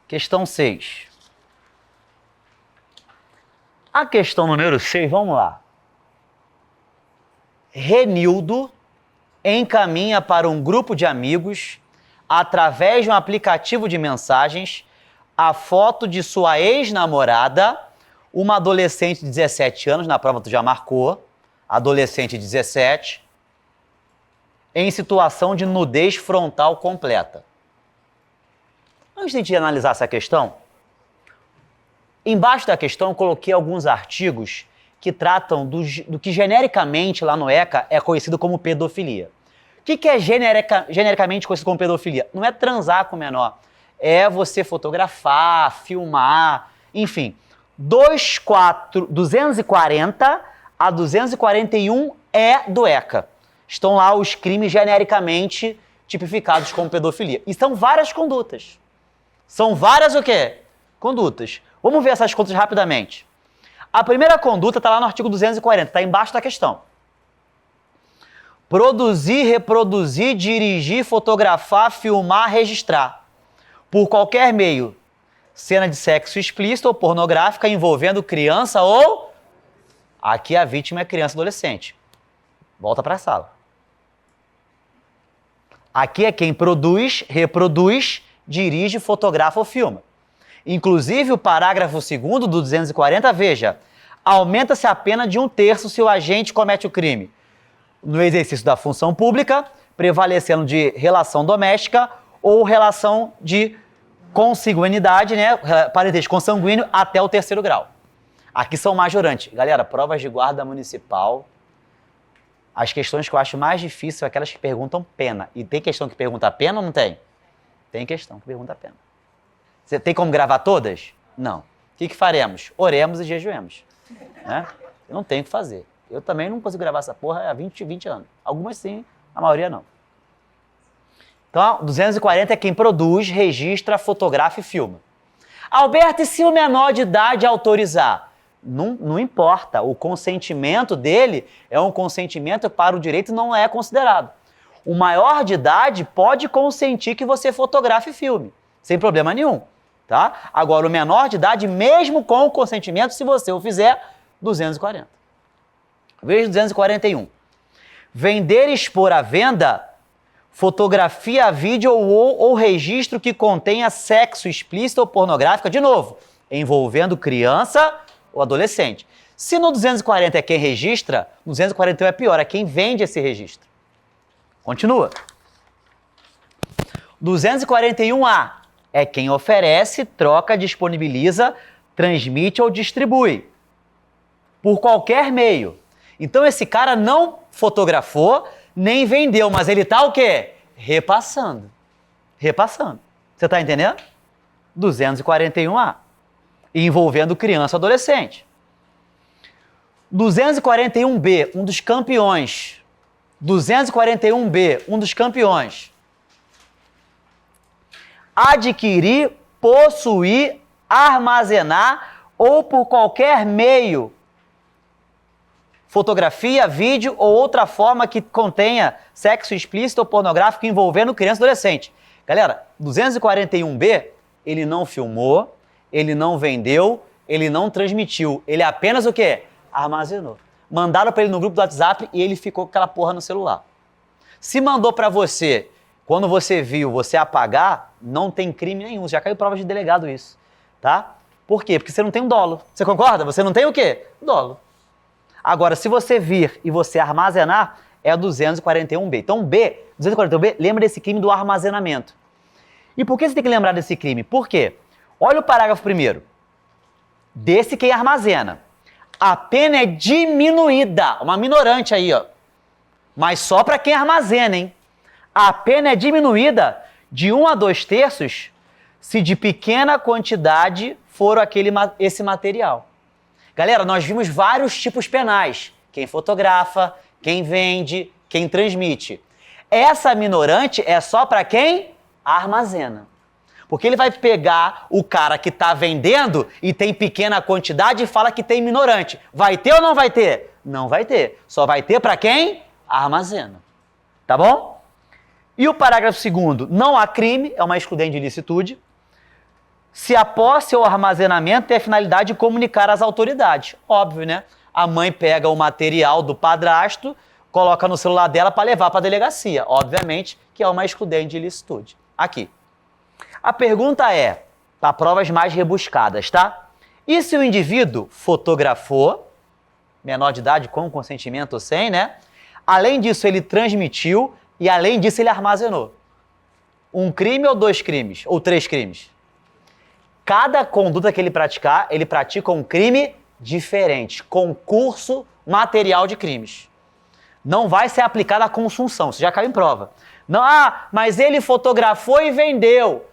Questão 6. A questão número 6, vamos lá. Renildo encaminha para um grupo de amigos, através de um aplicativo de mensagens, a foto de sua ex-namorada, uma adolescente de 17 anos, na prova tu já marcou, adolescente de 17, em situação de nudez frontal completa. Antes de a gente analisar essa questão, embaixo da questão eu coloquei alguns artigos que tratam do que genericamente lá no ECA é conhecido como pedofilia. O que é genericamente conhecido como pedofilia? Não é transar com o menor, é você fotografar, filmar, enfim, 240 a 241 é do ECA. Estão lá os crimes genericamente tipificados como pedofilia. E são várias condutas. São várias o quê? Condutas. Vamos ver essas condutas rapidamente. A primeira conduta está lá no artigo 240, está embaixo da questão. Produzir, reproduzir, dirigir, fotografar, filmar, registrar. Por qualquer meio. Cena de sexo explícito ou pornográfica envolvendo criança ou... Aqui a vítima é criança ou adolescente. Volta para a sala. Aqui é quem produz, reproduz, dirige, fotografa ou filma. Inclusive, o parágrafo 2º do 240, veja, aumenta-se a pena de 1/3 se o agente comete o crime no exercício da função pública, prevalecendo de relação doméstica ou relação de consanguinidade, né, parentesco consanguíneo até o 3º grau. Aqui são majorantes. Galera, provas de guarda municipal, as questões que eu acho mais difíceis são aquelas que perguntam pena. E tem questão que pergunta pena ou não tem? Tem questão que pergunta pena. Você tem como gravar todas? Não. O que faremos? Oremos e jejuemos. Né? Eu não tenho o que fazer. Eu também não consigo gravar essa porra há 20 anos. Algumas sim, a maioria não. Então, 240 é quem produz, registra, fotografa e filma. Alberto, e se o menor de idade autorizar? Não importa. O consentimento dele é um consentimento para o direito não é considerado. O maior de idade pode consentir que você fotografe e filme, sem problema nenhum. Tá? Agora, o menor de idade, mesmo com o consentimento, se você o fizer, 240. Veja 241. Vender e expor à venda fotografia, vídeo ou registro que contenha sexo explícito ou pornográfico, de novo, envolvendo criança ou adolescente. Se no 240 é quem registra, no 241 é pior, é quem vende esse registro. Continua. 241A é quem oferece, troca, disponibiliza, transmite ou distribui. Por qualquer meio. Então esse cara não fotografou, nem vendeu, mas ele tá o quê? Repassando. Repassando. Você tá entendendo? 241A. Envolvendo criança ou adolescente. 241B, um dos campeões. 241B, um dos campeões. Adquirir, possuir, armazenar ou por qualquer meio, fotografia, vídeo ou outra forma que contenha sexo explícito ou pornográfico envolvendo criança e adolescente. Galera, 241B, ele não filmou, ele não vendeu, ele não transmitiu, ele apenas o quê? Armazenou. Mandaram para ele no grupo do WhatsApp e ele ficou com aquela porra no celular. Se mandou para você, quando você viu, você apagar, não tem crime nenhum, já caiu prova de delegado isso, tá? Por quê? Porque você não tem um dolo. Você concorda? Você não tem o quê? Dolo. Agora, se você vir e você armazenar, é 241B. Então, 241B, lembra desse crime do armazenamento. E por que você tem que lembrar desse crime? Por quê? Olha o parágrafo primeiro. Desse quem armazena. A pena é diminuída. Uma minorante aí, ó. Mas só para quem armazena, hein? A pena é diminuída de 1 a 2/3 se de pequena quantidade for esse material. Galera, nós vimos vários tipos penais. Quem fotografa, quem vende, quem transmite. Essa minorante é só para quem armazena. Porque ele vai pegar o cara que está vendendo e tem pequena quantidade e fala que tem minorante. Vai ter ou não vai ter? Não vai ter. Só vai ter para quem armazena. Tá bom? E o parágrafo 2º, não há crime, é uma excludente de ilicitude, se a posse ou armazenamento tem a finalidade de comunicar às autoridades. Óbvio, né? A mãe pega o material do padrasto, coloca no celular dela para levar para a delegacia. Obviamente que é uma excludente de ilicitude. Aqui. A pergunta é, para provas mais rebuscadas, tá? E se o indivíduo fotografou, menor de idade com consentimento ou sem, né? Além disso, ele transmitiu e além disso, ele armazenou. Um crime ou 2 crimes? Ou 3 crimes? Cada conduta que ele praticar, ele pratica um crime diferente. Concurso material de crimes. Não vai ser aplicada a consunção, isso já caiu em prova. Não, mas ele fotografou e vendeu.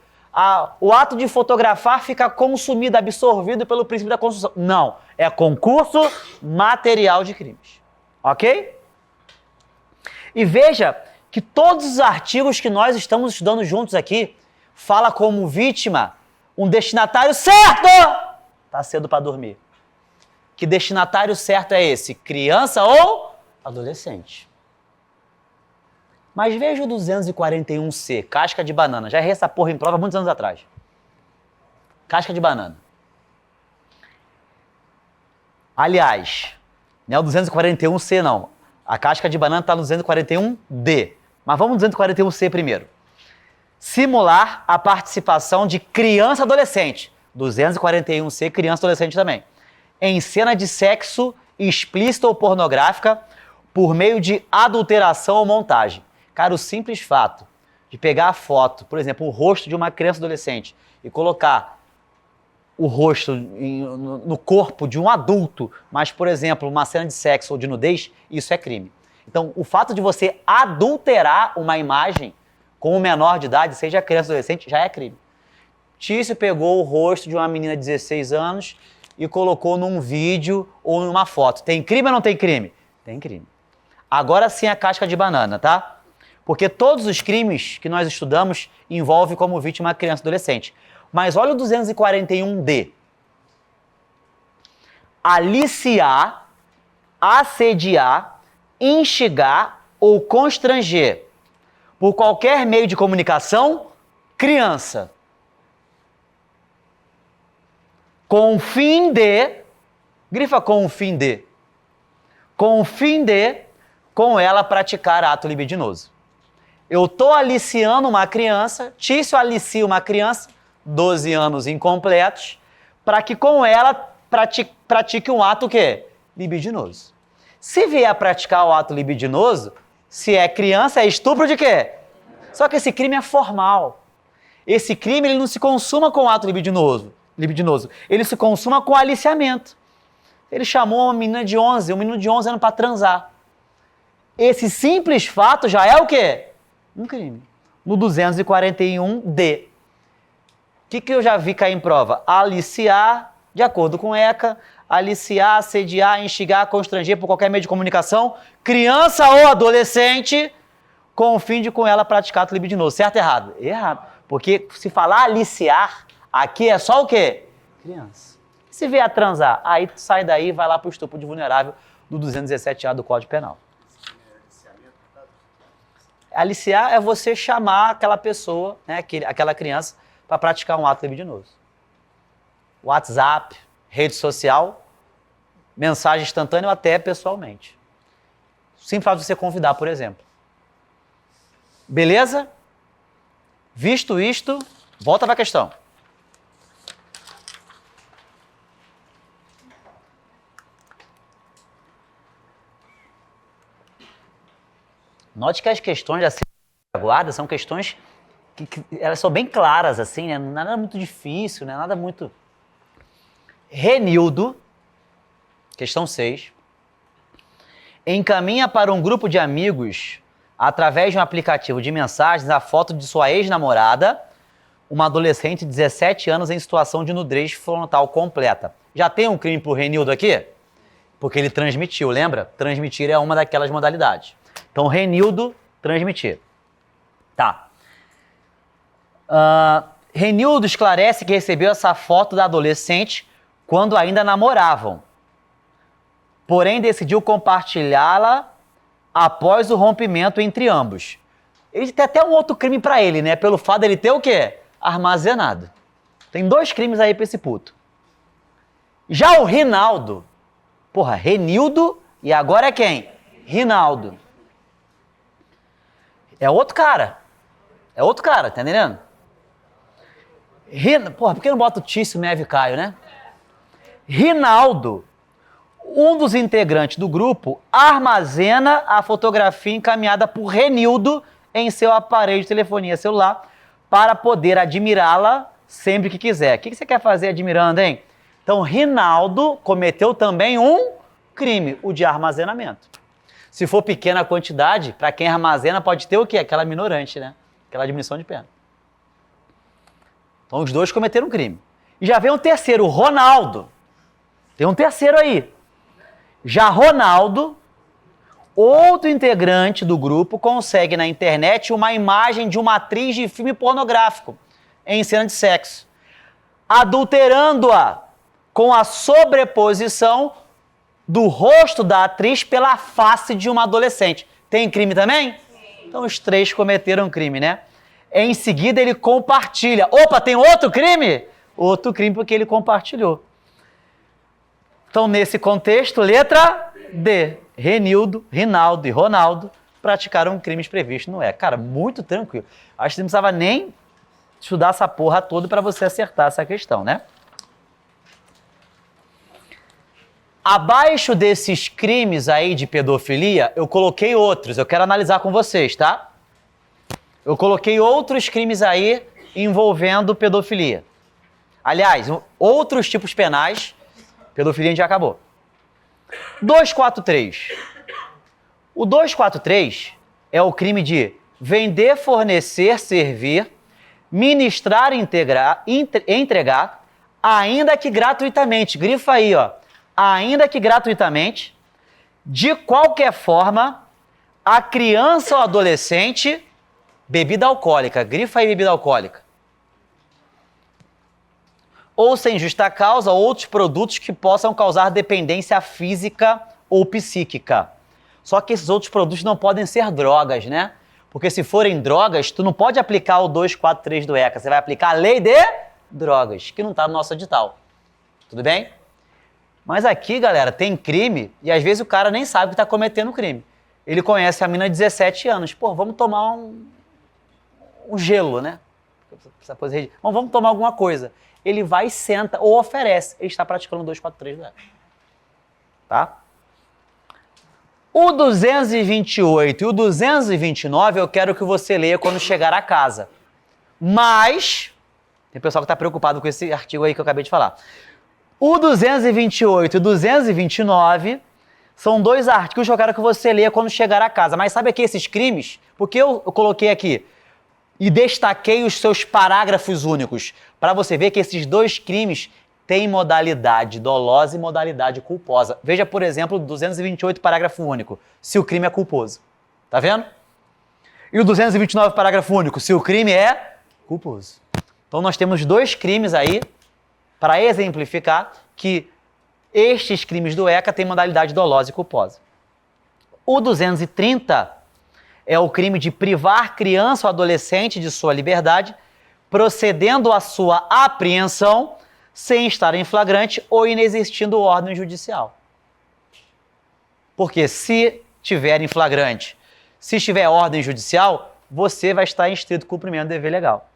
o ato de fotografar fica consumido, absorvido pelo princípio da construção. Não, é concurso material de crimes. Ok? E veja que todos os artigos que nós estamos estudando juntos aqui fala como vítima um destinatário certo. Tá cedo para dormir. Que destinatário certo é esse? Criança ou adolescente? Mas veja o 241C, casca de banana. Já errei essa porra em prova muitos anos atrás. Casca de banana. Aliás, não é o 241C não. A casca de banana está no 241D. Mas vamos no 241C primeiro. Simular a participação de criança e adolescente. 241C, criança e adolescente também. Em cena de sexo explícita ou pornográfica por meio de adulteração ou montagem. Cara, o simples fato de pegar a foto, por exemplo, o rosto de uma criança ou adolescente e colocar o rosto no corpo de um adulto, mas, por exemplo, uma cena de sexo ou de nudez, isso é crime. Então, o fato de você adulterar uma imagem com um menor de idade, seja criança ou adolescente, já é crime. Tício pegou o rosto de uma menina de 16 anos e colocou num vídeo ou numa foto. Tem crime ou não tem crime? Tem crime. Agora sim a casca de banana, tá? Porque todos os crimes que nós estudamos envolvem como vítima a criança e adolescente. Mas olha o 241D. Aliciar, assediar, instigar ou constranger por qualquer meio de comunicação, criança. Com o fim de, grifa com o fim de, com o fim de, com ela praticar ato libidinoso. Eu estou aliciando uma criança, Tício alicia uma criança, 12 anos incompletos, para que com ela pratique um ato o quê? Libidinoso. Se vier a praticar o ato libidinoso, se é criança, é estupro de quê? Só que esse crime é formal. Esse crime ele não se consuma com ato libidinoso. Ele se consuma com aliciamento. Ele chamou uma menina de 11, um menino de 11 anos para transar. Esse simples fato já é o quê? Um crime. No 241D. O que eu já vi cair em prova? Aliciar, de acordo com ECA, aliciar, assediar, instigar, constranger por qualquer meio de comunicação, criança ou adolescente, com o fim de com ela praticar ato libidinoso. Certo ou errado? Errado. Porque se falar aliciar, aqui é só o quê? Criança. Se vier a transar, aí tu sai daí e vai lá pro estupro de vulnerável do 217A do Código Penal. Aliciar é você chamar aquela pessoa, né, aquela criança, para praticar um ato libidinoso. WhatsApp, rede social, mensagem instantânea ou até pessoalmente. Simples faz você convidar, por exemplo. Beleza? Visto isto, volta para a questão. Note que as questões da guarda são questões que elas são bem claras, assim, né? Nada muito difícil, né? Nada muito... Renildo, questão 6, encaminha para um grupo de amigos, através de um aplicativo de mensagens, a foto de sua ex-namorada, uma adolescente de 17 anos em situação de nudez frontal completa. Já tem um crime por Renildo aqui? Porque ele transmitiu, lembra? Transmitir é uma daquelas modalidades. Então, Renildo, transmitir. Tá. Renildo esclarece que recebeu essa foto da adolescente quando ainda namoravam. Porém, decidiu compartilhá-la após o rompimento entre ambos. Ele tem até um outro crime para ele, né? Pelo fato dele ter o quê? Armazenado. Tem 2 crimes aí pra esse puto. Já o Rinaldo. Porra, Renildo e agora é quem? Rinaldo. É outro cara, tá entendendo? Porra, por que não bota o Tício, Neve e Caio, né? Rinaldo, um dos integrantes do grupo, armazena a fotografia encaminhada por Renildo em seu aparelho de telefonia celular para poder admirá-la sempre que quiser. O que você quer fazer admirando, hein? Então, Rinaldo cometeu também um crime, o de armazenamento. Se for pequena a quantidade, para quem armazena pode ter o quê? Aquela minorante, né? Aquela diminuição de pena. Então os dois cometeram um crime. E já vem um terceiro, o Ronaldo. Tem um terceiro aí. Já Ronaldo, outro integrante do grupo, consegue na internet uma imagem de uma atriz de filme pornográfico em cena de sexo, adulterando-a com a sobreposição do rosto da atriz pela face de uma adolescente. Tem crime também? Sim. Então os três cometeram crime, né? Em seguida ele compartilha. Opa, tem outro crime? Outro crime porque ele compartilhou. Então nesse contexto, letra D. Rinaldo e Ronaldo praticaram crimes previstos no ECA. Cara, muito tranquilo. Acho que você não precisava nem estudar essa porra toda para você acertar essa questão, né? Abaixo desses crimes aí de pedofilia, eu coloquei outros. Eu quero analisar com vocês, tá? Eu coloquei outros crimes aí envolvendo pedofilia. Aliás, outros tipos penais, pedofilia a gente já acabou. 243. O 243 é o crime de vender, fornecer, servir, ministrar, entregar, ainda que gratuitamente. Grifa aí, ó. Ainda que gratuitamente, de qualquer forma, a criança ou adolescente, bebida alcoólica. Grifa aí, bebida alcoólica. Ou sem justa causa, outros produtos que possam causar dependência física ou psíquica. Só que esses outros produtos não podem ser drogas, né? Porque se forem drogas, tu não pode aplicar o 243 do ECA. Você vai aplicar a lei de drogas, que não está no nosso edital. Tudo bem? Mas aqui, galera, tem crime e às vezes o cara nem sabe que está cometendo crime. Ele conhece a mina de 17 anos. Pô, vamos tomar um gelo, né? Vamos tomar alguma coisa. Ele vai e senta ou oferece. Ele está praticando o 243 do ECA. Tá? O 228 e o 229 eu quero que você leia quando chegar a casa. Mas, tem pessoal que está preocupado com esse artigo aí que eu acabei de falar. O 228 e o 229 são dois artigos que eu quero que você leia quando chegar a casa. Mas sabe aqui esses crimes? Porque eu coloquei aqui e destaquei os seus parágrafos únicos para você ver que esses dois crimes têm modalidade dolosa e modalidade culposa. Veja, por exemplo, o 228, parágrafo único, se o crime é culposo. Tá vendo? E o 229, parágrafo único, se o crime é culposo. Então nós temos dois crimes aí para exemplificar que estes crimes do ECA têm modalidade dolosa e culposa. O 230 é o crime de privar criança ou adolescente de sua liberdade, procedendo à sua apreensão sem estar em flagrante ou inexistindo ordem judicial. Porque se tiver em flagrante, se estiver ordem judicial, você vai estar em estrito cumprimento do dever legal.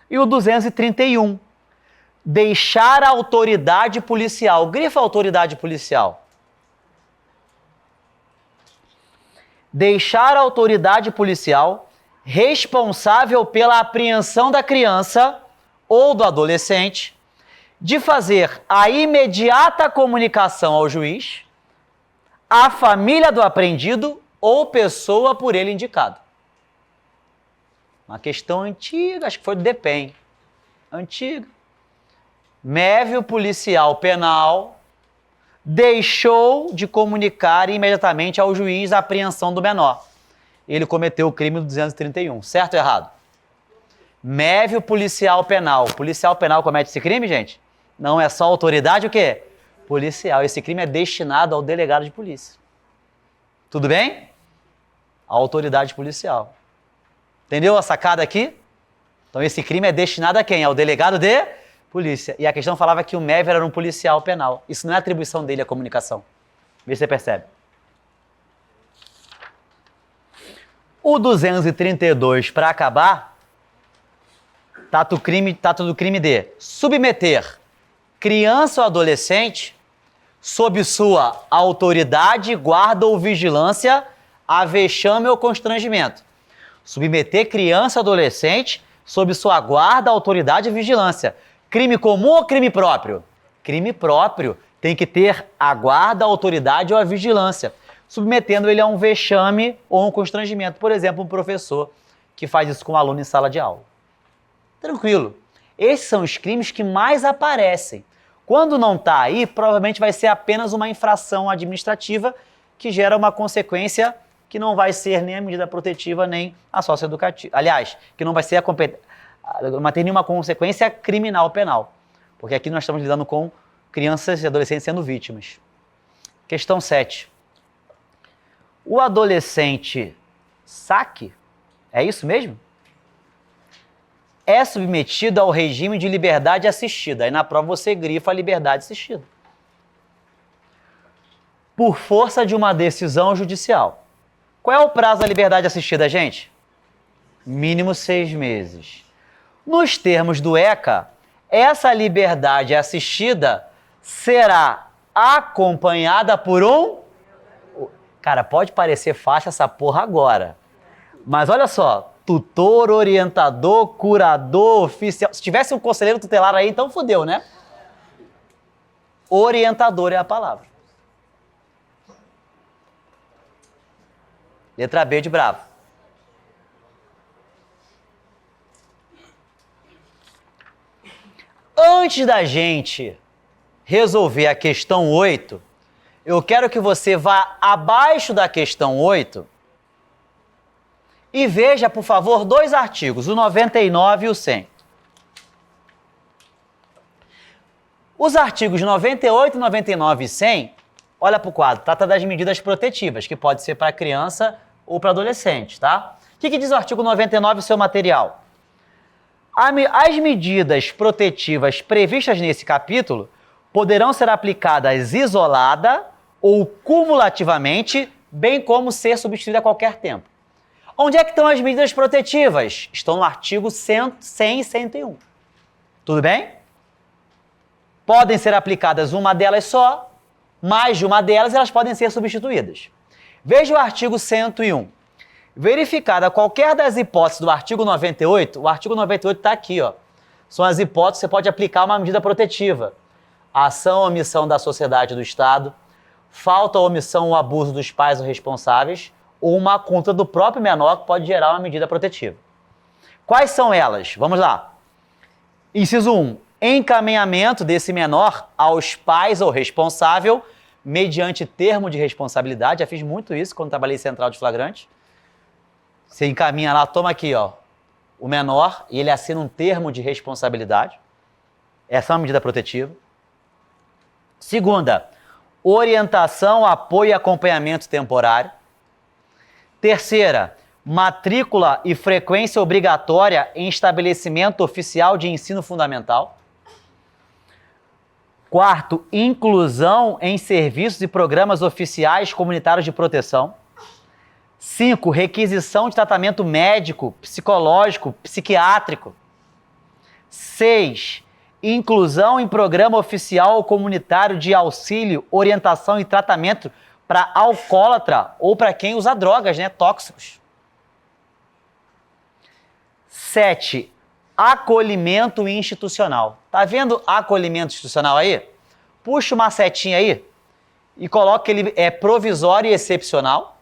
E o 231, deixar a autoridade policial. Grifa autoridade policial. Deixar a autoridade policial responsável pela apreensão da criança ou do adolescente de fazer a imediata comunicação ao juiz, à família do apreendido ou pessoa por ele indicado. Uma questão antiga, acho que foi do DEPEN. Antiga. Mévio policial penal deixou de comunicar imediatamente ao juiz a apreensão do menor. Ele cometeu o crime do 231. Certo ou errado? Mévio policial penal. Policial penal comete esse crime, gente? Não é só autoridade o quê? Policial. Esse crime é destinado ao delegado de polícia. Tudo bem? A autoridade policial. Entendeu a sacada aqui? Então esse crime é destinado a quem? Ao delegado de polícia. E a questão falava que o Mévio era um policial penal. Isso não é atribuição dele, a comunicação. Vê se você percebe. O 232, para acabar, tá do crime de submeter criança ou adolescente sob sua autoridade, guarda ou vigilância a vexame ou constrangimento. Submeter criança ou adolescente sob sua guarda, autoridade e vigilância. Crime comum ou crime próprio? Crime próprio. Tem que ter a guarda, a autoridade ou a vigilância, submetendo ele a um vexame ou um constrangimento. Por exemplo, um professor que faz isso com um aluno em sala de aula. Tranquilo. Esses são os crimes que mais aparecem. Quando não está aí, provavelmente vai ser apenas uma infração administrativa que gera uma consequência que não vai ser nem a medida protetiva nem a socioeducativa. Aliás, que não vai ser não ter nenhuma consequência criminal penal. Porque aqui nós estamos lidando com crianças e adolescentes sendo vítimas. Questão 7. O adolescente saque, é isso mesmo? É submetido ao regime de liberdade assistida. Aí na prova você grifa a liberdade assistida. Por força de uma decisão judicial. Qual é o prazo da liberdade assistida, gente? Mínimo 6 meses. Nos termos do ECA, essa liberdade assistida será acompanhada por um... Cara, pode parecer fácil essa porra agora. Mas olha só, tutor, orientador, curador, oficial... Se tivesse um conselheiro tutelar aí, então fodeu, né? Orientador é a palavra. Letra B de bravo. Antes da gente resolver a questão 8, eu quero que você vá abaixo da questão 8 e veja, por favor, 2 artigos, o 99 e o 100. Os artigos 98, 99 e 100, olha para o quadro, trata das medidas protetivas, que pode ser para criança ou para adolescente, tá? O que diz o artigo 99 no seu material? As medidas protetivas previstas nesse capítulo poderão ser aplicadas isolada ou cumulativamente, bem como ser substituída a qualquer tempo. Onde é que estão as medidas protetivas? Estão no artigo 100 e 101. Tudo bem? Podem ser aplicadas uma delas só, mais de uma delas, elas podem ser substituídas. Veja o artigo 101. Verificada qualquer das hipóteses do artigo 98, o artigo 98 está aqui, ó. São as hipóteses que você pode aplicar uma medida protetiva. Ação ou omissão da sociedade do Estado, falta ou omissão ou abuso dos pais ou responsáveis, ou uma conta do próprio menor que pode gerar uma medida protetiva. Quais são elas? Vamos lá. Inciso 1. Encaminhamento desse menor aos pais ou responsável mediante termo de responsabilidade. Já fiz muito isso quando trabalhei em central de flagrante. Você encaminha lá, toma aqui, ó, o menor e ele assina um termo de responsabilidade. Essa é uma medida protetiva. Segunda, orientação, apoio e acompanhamento temporário. Terceira, matrícula e frequência obrigatória em estabelecimento oficial de ensino fundamental. Quarto, inclusão em serviços e programas oficiais comunitários de proteção. 5, requisição de tratamento médico, psicológico, psiquiátrico. 6, inclusão em programa oficial ou comunitário de auxílio, orientação e tratamento para alcoólatra ou para quem usa drogas, né, tóxicos. 7, acolhimento institucional. Tá vendo acolhimento institucional aí? Puxa uma setinha aí e coloca que ele é provisório e excepcional.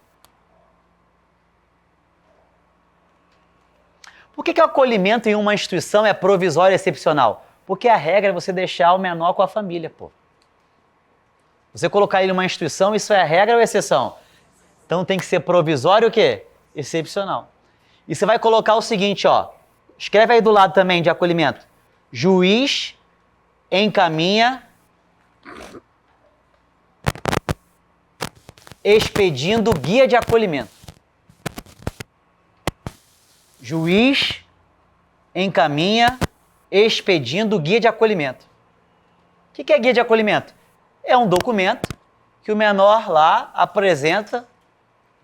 Por que o acolhimento em uma instituição é provisório e excepcional? Porque a regra é você deixar o menor com a família, pô. Você colocar ele em uma instituição, isso é regra ou exceção? Então tem que ser provisório o quê? Excepcional. E você vai colocar o seguinte, ó. Escreve aí do lado também de acolhimento. Juiz encaminha expedindo guia de acolhimento. Juiz encaminha expedindo guia de acolhimento. O que é guia de acolhimento? É um documento que o menor lá apresenta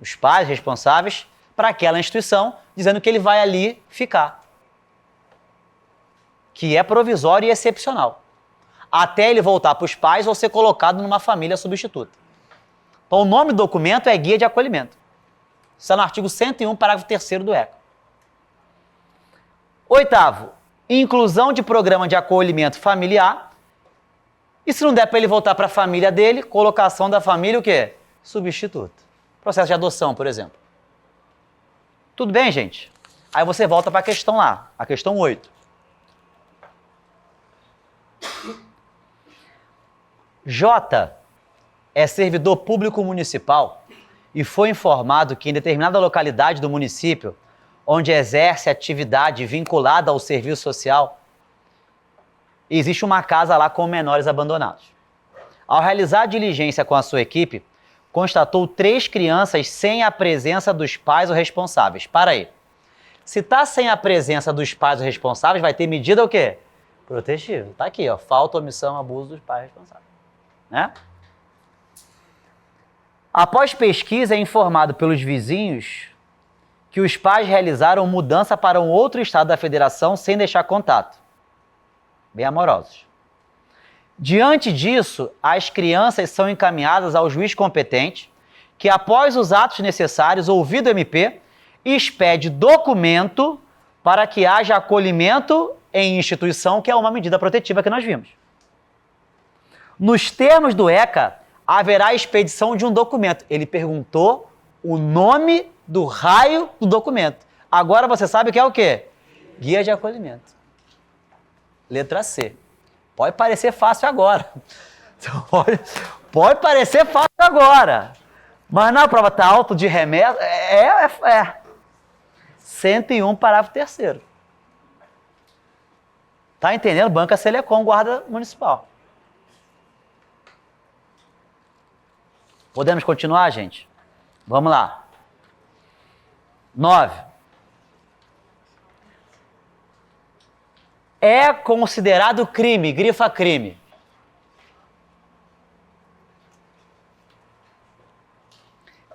os pais responsáveis para aquela instituição, dizendo que ele vai ali ficar. Que é provisório e excepcional. Até ele voltar para os pais ou ser colocado numa família substituta. Então o nome do documento é guia de acolhimento. Isso está no artigo 101, parágrafo 3º do ECA. 8º, inclusão de programa de acolhimento familiar. E se não der para ele voltar para a família dele, colocação da família o quê? Substituta. Processo de adoção, por exemplo. Tudo bem, gente? Aí você volta para a questão lá, a questão 8. J é servidor público municipal e foi informado que em determinada localidade do município, onde exerce atividade vinculada ao serviço social, existe uma casa lá com menores abandonados. Ao realizar a diligência com a sua equipe, constatou 3 crianças sem a presença dos pais ou responsáveis. Para aí. Se está sem a presença dos pais ou responsáveis, vai ter medida o quê? Protetiva. Está aqui, ó. Falta, omissão, abuso dos pais responsáveis. Né? Após pesquisa, é informado pelos vizinhos que os pais realizaram mudança para um outro estado da federação sem deixar contato. Bem amorosos. Diante disso, as crianças são encaminhadas ao juiz competente, que após os atos necessários, ouvido o MP, expede documento para que haja acolhimento em instituição, que é uma medida protetiva que nós vimos. Nos termos do ECA, haverá expedição de um documento. Ele perguntou o nome do raio do documento. Agora você sabe o que é o quê? Guia de acolhimento. Letra C. Pode parecer fácil agora. Pode parecer fácil agora. Mas na prova está alto de remédio. 101, parágrafo 3º. Tá entendendo? Banca Selecom, guarda municipal. Podemos continuar, gente? Vamos lá. 9. É considerado crime, grifa crime.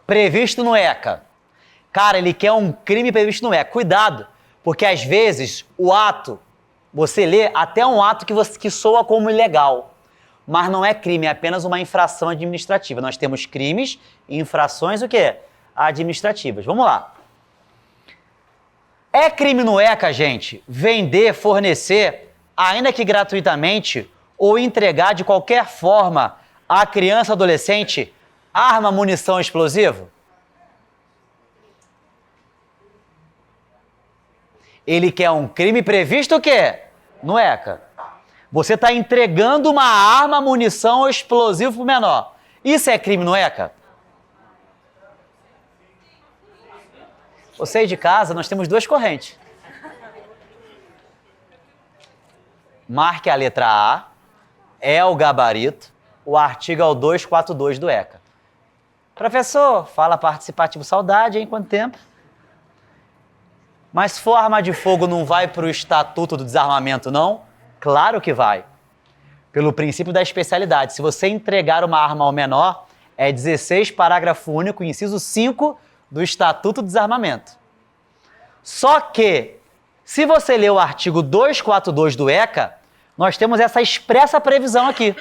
Previsto no ECA. Cara, ele quer um crime previsto no ECA. Cuidado, porque às vezes o ato, você lê até um ato que soa como ilegal, mas não é crime, é apenas uma infração administrativa. Nós temos crimes e infrações o quê? Administrativas. Vamos lá. É crime no ECA, gente, vender, fornecer, ainda que gratuitamente, ou entregar de qualquer forma à criança ou adolescente arma, munição, explosivo? Ele quer um crime previsto o quê? No ECA. Você está entregando uma arma, munição ou explosivo para o menor. Isso é crime no ECA? Vocês de casa, nós temos 2 correntes. Marque a letra A, é o gabarito, o artigo é o 242 do ECA. Professor, fala participativo, saudade, hein? Quanto tempo? Mas se for arma de fogo, não vai para o Estatuto do Desarmamento, não? Claro que vai. Pelo princípio da especialidade. Se você entregar uma arma ao menor, é 16, parágrafo único, inciso 5 do Estatuto do Desarmamento. Só que, se você ler o artigo 242 do ECA, nós temos essa expressa previsão aqui.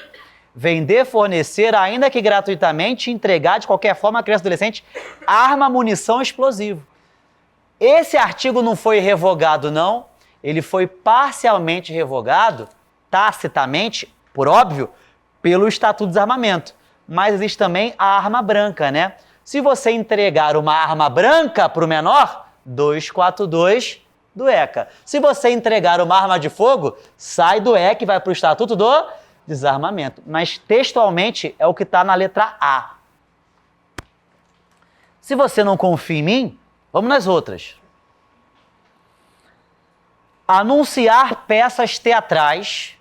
Vender, fornecer, ainda que gratuitamente, entregar de qualquer forma a criança e adolescente arma, munição, explosivo. Esse artigo não foi revogado, não. Ele foi parcialmente revogado, tacitamente, por óbvio, pelo Estatuto do Desarmamento. Mas existe também a arma branca, né? Se você entregar uma arma branca para o menor, 242 do ECA. Se você entregar uma arma de fogo, sai do ECA e vai para o Estatuto do Desarmamento. Mas textualmente é o que está na letra A. Se você não confia em mim, vamos nas outras. Anunciar peças teatrais,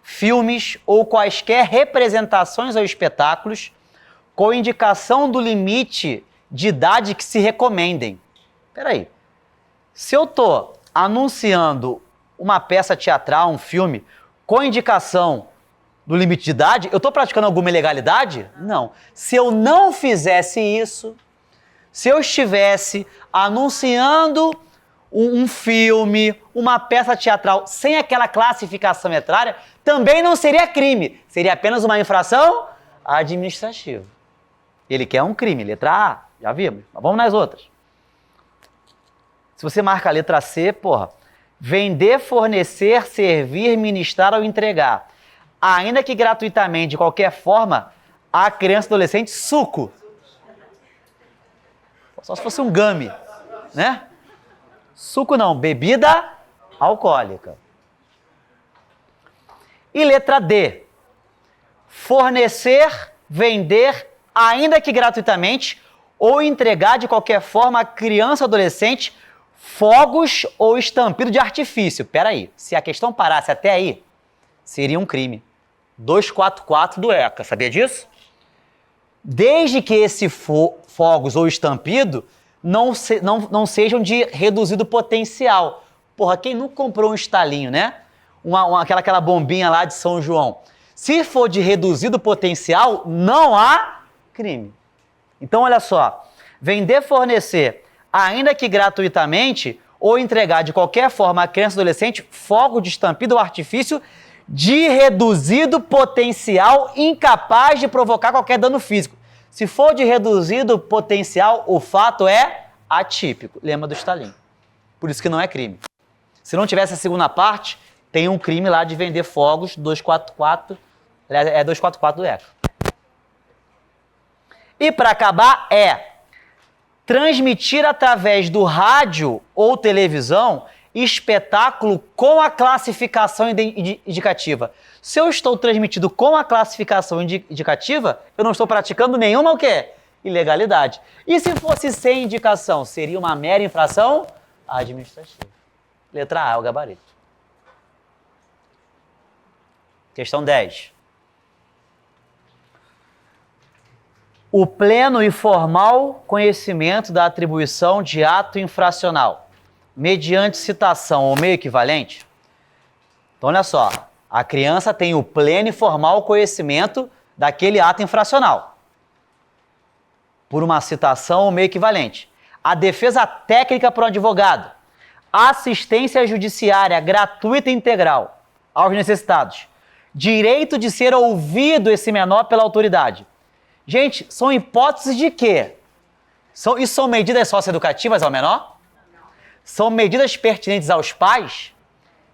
filmes ou quaisquer representações ou espetáculos com indicação do limite de idade que se recomendem. Peraí, se eu estou anunciando uma peça teatral, um filme, com indicação do limite de idade, eu estou praticando alguma ilegalidade? Não. Se eu não fizesse isso, se eu estivesse anunciando um filme, uma peça teatral sem aquela classificação etária, também não seria crime, seria apenas uma infração administrativa. Ele quer um crime, letra A, já vimos. Mas vamos nas outras. Se você marca a letra C, vender, fornecer, servir, ministrar ou entregar, ainda que gratuitamente, de qualquer forma, a criança e adolescente, suco. Só se fosse um gummy, né? Suco não, bebida alcoólica. E letra D. fornecer, vender, ainda que gratuitamente, ou entregar de qualquer forma a criança ou adolescente fogos ou estampido de artifício. Peraí, se a questão parasse até aí, seria um crime. 244 do ECA, sabia disso? Desde que esses fogos ou estampido não sejam de reduzido potencial. Porra, quem nunca comprou um estalinho, né? Aquela bombinha lá de São João. Se for de reduzido potencial, não há crime. Então, olha só, vender, fornecer, ainda que gratuitamente, ou entregar de qualquer forma a criança ou adolescente fogo de estampido ou artifício de reduzido potencial incapaz de provocar qualquer dano físico. Se for de reduzido potencial, o fato é atípico. Lembra do estalinho. Por isso que não é crime. Se não tivesse a segunda parte, tem um crime lá de vender fogos, 244, é 244 do ECA. E para acabar transmitir através do rádio ou televisão espetáculo com a classificação indicativa. Se eu estou transmitindo com a classificação indicativa, eu não estou praticando nenhuma o quê? Ilegalidade. E se fosse sem indicação, seria uma mera infração administrativa. Letra A é o gabarito. Questão 10. O pleno e formal conhecimento da atribuição de ato infracional, mediante citação ou meio equivalente. Então, olha só, a criança tem o pleno e formal conhecimento daquele ato infracional, por uma citação ou meio equivalente. A defesa técnica para o advogado, assistência judiciária gratuita e integral aos necessitados, direito de ser ouvido esse menor pela autoridade. Gente, são hipóteses de quê? Isso são medidas socioeducativas ao menor? São medidas pertinentes aos pais?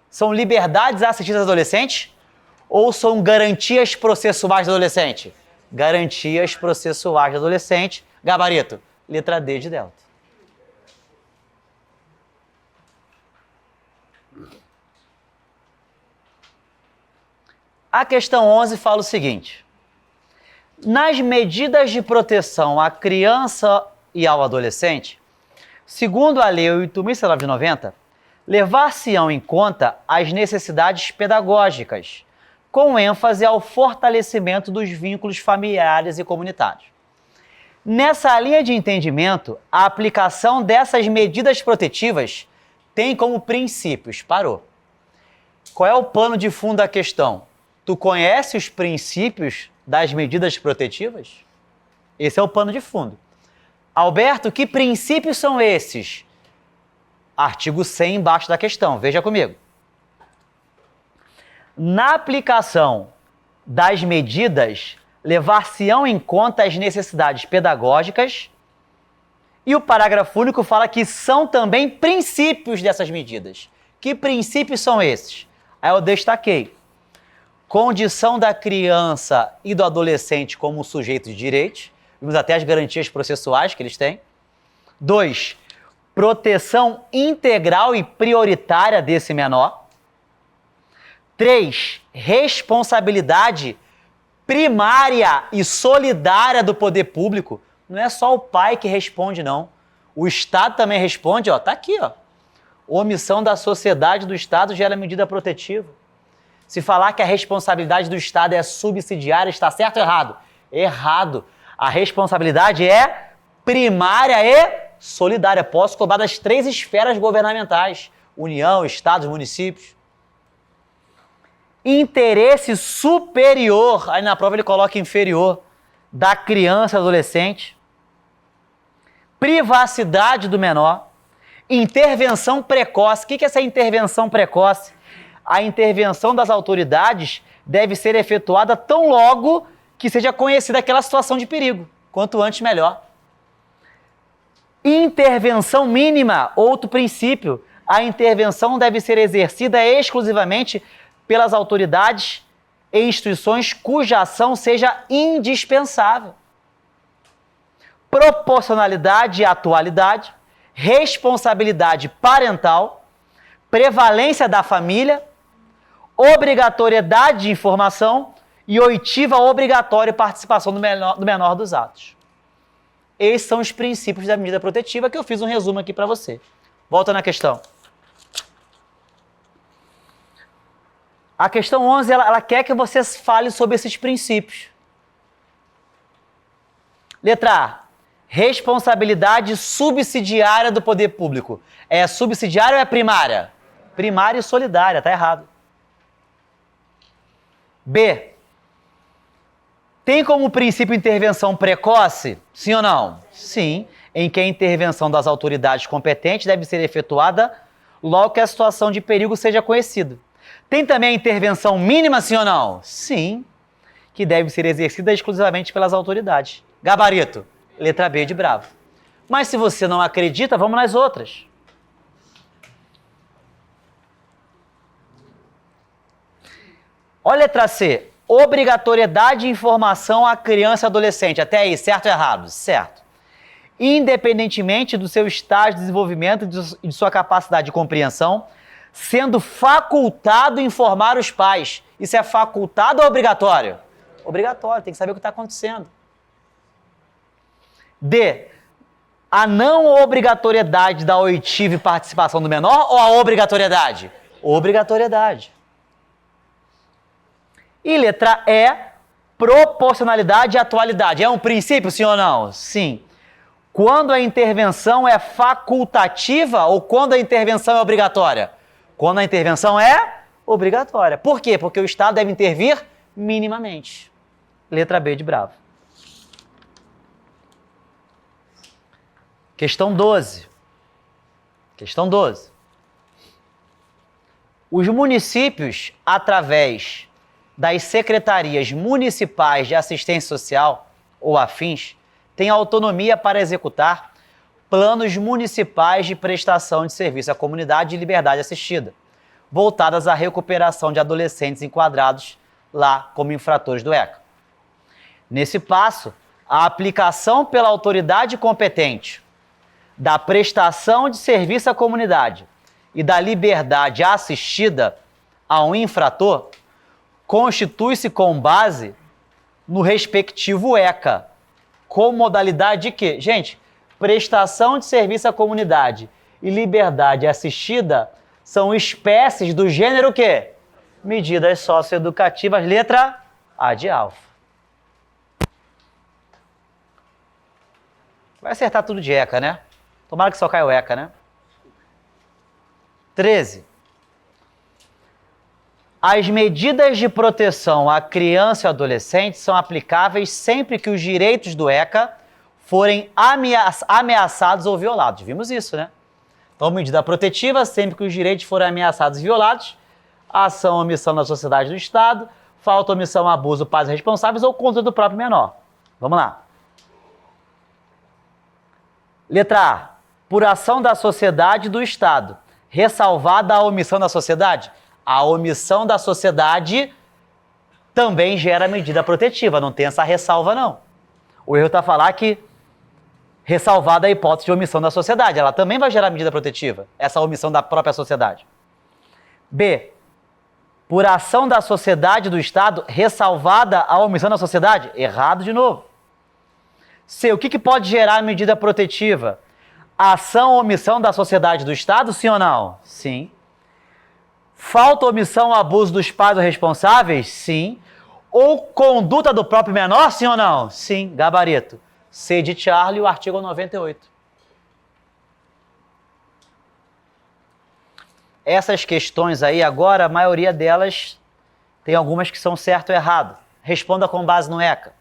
São liberdades assistidas aos adolescentes? Ou são garantias processuais do adolescente? Garantias processuais do adolescente. Gabarito, letra D de delta. A questão 11 fala o seguinte: nas medidas de proteção à criança e ao adolescente, segundo a Lei 8.190, levar-se-ão em conta as necessidades pedagógicas, com ênfase ao fortalecimento dos vínculos familiares e comunitários. Nessa linha de entendimento, a aplicação dessas medidas protetivas tem como princípios. Parou. Qual é o pano de fundo da questão? Tu conhece os princípios das medidas protetivas? Esse é o pano de fundo. Alberto, que princípios são esses? Artigo 100 embaixo da questão, veja comigo. Na aplicação das medidas, levar-se-ão em conta as necessidades pedagógicas, e o parágrafo único fala que são também princípios dessas medidas. Que princípios são esses? Aí eu destaquei. Condição da criança e do adolescente como sujeito de direitos. Vimos até as garantias processuais que eles têm. 2. Proteção integral e prioritária desse menor. 3. Responsabilidade primária e solidária do poder público. Não é só o pai que responde, não. O Estado também responde, ó. Tá aqui, ó. Omissão da sociedade do Estado gera medida protetiva. Se falar que a responsabilidade do Estado é subsidiária, está certo ou errado? Errado. A responsabilidade é primária e solidária. Posso cobrar das 3 esferas governamentais: União, Estados, municípios. Interesse superior, aí na prova ele coloca inferior, da criança e adolescente. Privacidade do menor. Intervenção precoce. O que é essa intervenção precoce? A intervenção das autoridades deve ser efetuada tão logo que seja conhecida aquela situação de perigo. Quanto antes, melhor. Intervenção mínima, outro princípio. A intervenção deve ser exercida exclusivamente pelas autoridades e instituições cuja ação seja indispensável. Proporcionalidade e atualidade, responsabilidade parental, prevalência da família, obrigatoriedade de informação e oitiva obrigatória participação do menor dos atos. Esses são os princípios da medida protetiva que eu fiz um resumo aqui para você. Volta na questão. A questão 11, ela quer que você fale sobre esses princípios. Letra A. Responsabilidade subsidiária do poder público. É subsidiária ou é primária? Primária e solidária, tá errado. B. Tem como princípio intervenção precoce? Sim ou não? Sim, em que a intervenção das autoridades competentes deve ser efetuada logo que a situação de perigo seja conhecida. Tem também a intervenção mínima, sim ou não? Sim, que deve ser exercida exclusivamente pelas autoridades. Gabarito, letra B de bravo. Mas se você não acredita, vamos nas outras. Olha a letra C. Obrigatoriedade de informação à criança e adolescente. Até aí, certo ou errado? Certo. Independentemente do seu estágio de desenvolvimento e de sua capacidade de compreensão, sendo facultado informar os pais. Isso é facultado ou obrigatório? Obrigatório, tem que saber o que está acontecendo. D. A não obrigatoriedade da oitiva e participação do menor ou a obrigatoriedade? Obrigatoriedade. E letra E, proporcionalidade e atualidade. É um princípio, sim ou não? Sim. Quando a intervenção é facultativa ou quando a intervenção é obrigatória? Quando a intervenção é obrigatória. Por quê? Porque o Estado deve intervir minimamente. Letra B de bravo. Questão 12. Questão 12. Os municípios, através das secretarias municipais de assistência social ou afins, têm autonomia para executar planos municipais de prestação de serviço à comunidade e liberdade assistida, voltadas à recuperação de adolescentes enquadrados lá como infratores do ECA. Nesse passo, a aplicação pela autoridade competente da prestação de serviço à comunidade e da liberdade assistida a um infrator constitui-se com base no respectivo ECA, com modalidade de quê? Gente, prestação de serviço à comunidade e liberdade assistida são espécies do gênero quê? Medidas socioeducativas, letra A de alfa. Vai acertar tudo de ECA, né? Tomara que só caia o ECA, né? 13. As medidas de proteção à criança e adolescente são aplicáveis sempre que os direitos do ECA forem ameaçados ou violados. Vimos isso, né? Então, medida protetiva, sempre que os direitos forem ameaçados e violados, ação ou omissão da sociedade do Estado, falta, omissão, abuso, pais responsáveis ou contra do próprio menor. Vamos lá. Letra A. Por ação da sociedade e do Estado, ressalvada a omissão da sociedade. A omissão da sociedade também gera medida protetiva, não tem essa ressalva, não. O erro está a falar que ressalvada a hipótese de omissão da sociedade, ela também vai gerar medida protetiva, essa omissão da própria sociedade. B. Por ação da sociedade e do Estado, ressalvada a omissão da sociedade. Errado de novo. C. O que pode gerar medida protetiva? Ação ou omissão da sociedade e do Estado, sim ou não? Sim. Falta, omissão ou abuso dos pais ou responsáveis? Sim. Ou conduta do próprio menor, sim ou não? Sim. Gabarito. C de Charlie, o artigo 98. Essas questões aí, agora, a maioria delas tem algumas que são certo ou errado. Responda com base no ECA.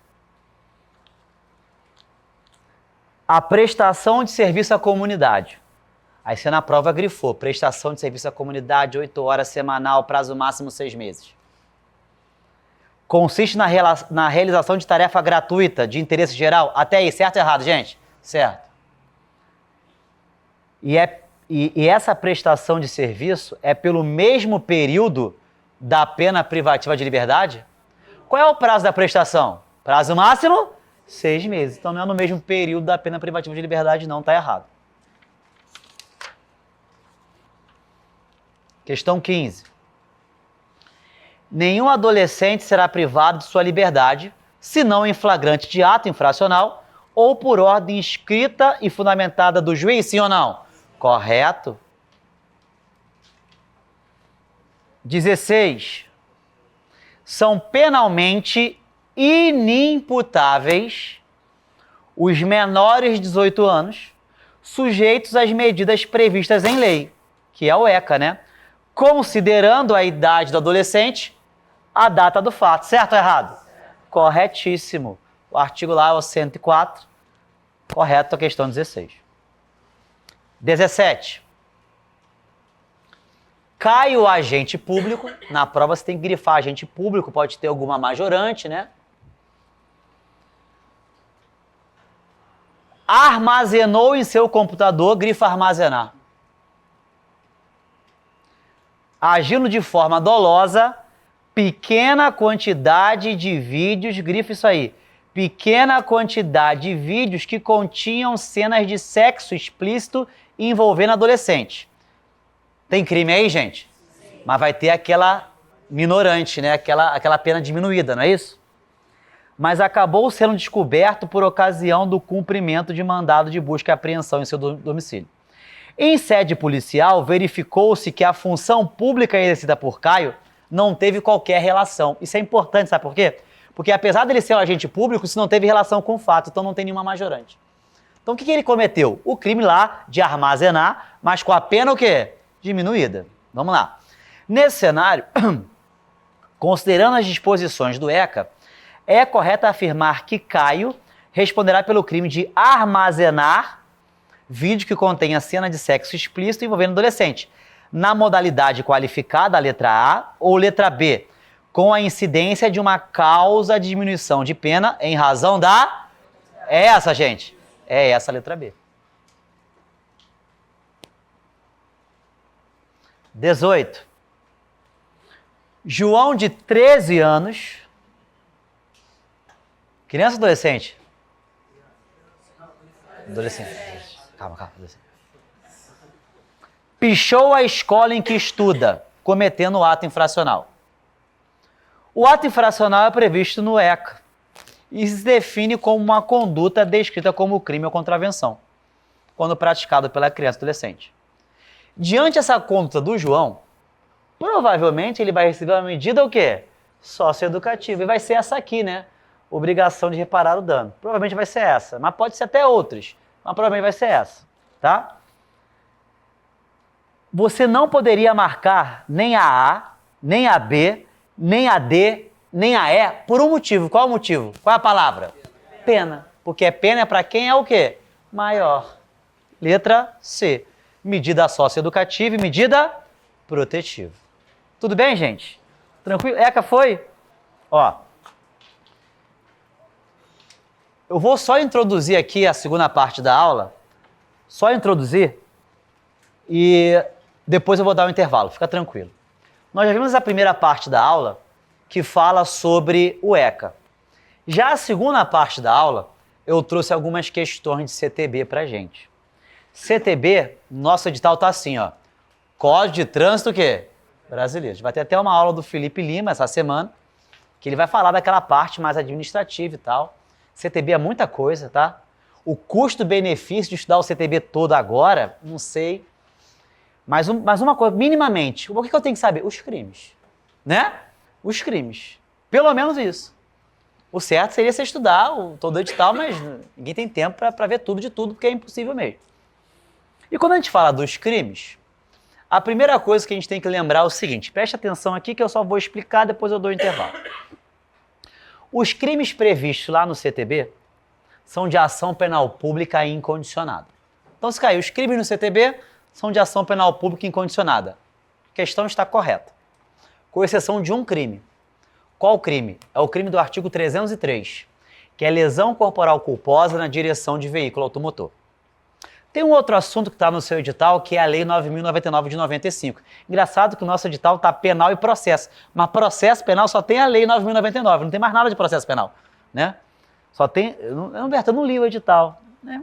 A prestação de serviço à comunidade. Aí você na prova grifou, prestação de serviço à comunidade, 8 horas semanal, prazo máximo 6 meses. Consiste na realização de tarefa gratuita de interesse geral. Até aí, certo ou errado, gente? Certo. E essa prestação de serviço é pelo mesmo período da pena privativa de liberdade? Qual é o prazo da prestação? Prazo máximo? 6 meses. Então não é no mesmo período da pena privativa de liberdade, não, tá errado. Questão 15. Nenhum adolescente será privado de sua liberdade, senão em flagrante de ato infracional ou por ordem escrita e fundamentada do juiz, sim ou não? Correto. 16. São penalmente inimputáveis os menores de 18 anos sujeitos às medidas previstas em lei, que é o ECA, né? Considerando a idade do adolescente, a data do fato. Certo ou errado? Corretíssimo. O artigo lá é o 104. Correto a questão 16. 17. Cai o agente público. Na prova você tem que grifar agente público, pode ter alguma majorante, né? Armazenou em seu computador, grifa armazenar. Agindo de forma dolosa, pequena quantidade de vídeos, grifa isso aí, pequena quantidade de vídeos que continham cenas de sexo explícito envolvendo adolescente. Tem crime aí, gente? Sim. Mas vai ter aquela minorante, né? Aquela pena diminuída, não é isso? Mas acabou sendo descoberto por ocasião do cumprimento de mandado de busca e apreensão em seu domicílio. Em sede policial, verificou-se que a função pública exercida por Caio não teve qualquer relação. Isso é importante, sabe por quê? Porque apesar dele ser um agente público, isso não teve relação com o fato, então não tem nenhuma majorante. Então o que ele cometeu? O crime lá de armazenar, mas com a pena o quê? Diminuída. Vamos lá. Nesse cenário, considerando as disposições do ECA, é correto afirmar que Caio responderá pelo crime de armazenar vídeo que contenha cena de sexo explícito envolvendo adolescente, na modalidade qualificada, a letra A, ou letra B, com a incidência de uma causa de diminuição de pena em razão da... É essa, gente. É essa a letra B. 18. João, de 13 anos... Criança ou adolescente? Adolescente. Calma, adolescente. Pichou a escola em que estuda, cometendo o ato infracional. O ato infracional é previsto no ECA e se define como uma conduta descrita como crime ou contravenção, quando praticado pela criança ou adolescente. Diante dessa conduta do João, provavelmente ele vai receber uma medida o quê? Socioeducativa. E vai ser essa aqui, né? Obrigação de reparar o dano. Provavelmente vai ser essa, mas pode ser até outras. Mas provavelmente vai ser essa, tá? Você não poderia marcar nem a, nem a B, nem a D, nem a E por um motivo. Qual o motivo? Qual é a palavra? Pena. Porque pena é para quem é o quê? Maior. Letra C. Medida socioeducativa e medida protetiva. Tudo bem, gente? Tranquilo? ECA foi? Ó. Eu vou só introduzir aqui a segunda parte da aula, só introduzir, e depois eu vou dar um intervalo, fica tranquilo. Nós já vimos a primeira parte da aula, que fala sobre o ECA. Já a segunda parte da aula, eu trouxe algumas questões de CTB pra gente. CTB, nosso edital tá assim, ó, Código de Trânsito o quê? Brasileiro. Vai ter até uma aula do Felipe Lima essa semana, que ele vai falar daquela parte mais administrativa e tal. CTB é muita coisa, tá? O custo-benefício de estudar o CTB todo agora, não sei. Mas uma coisa, minimamente, o que eu tenho que saber? Os crimes, né? Os crimes. Pelo menos isso. O certo seria você estudar todo o edital, mas ninguém tem tempo para ver tudo de tudo, porque é impossível mesmo. E quando a gente fala dos crimes, a primeira coisa que a gente tem que lembrar é o seguinte, preste atenção aqui que eu só vou explicar, depois eu dou o intervalo. Os crimes previstos lá no CTB são de ação penal pública incondicionada. Então, se caiu, os crimes no CTB são de ação penal pública incondicionada. A questão está correta. Com exceção de um crime. Qual crime? É o crime do artigo 303, que é lesão corporal culposa na direção de veículo automotor. Tem um outro assunto que está no seu edital, que é a Lei 9.099 de 95. Engraçado que o nosso edital está penal e processo. Mas processo penal só tem a Lei 9.099, não tem mais nada de processo penal, né? Só tem... Humberto, eu não li o edital, né?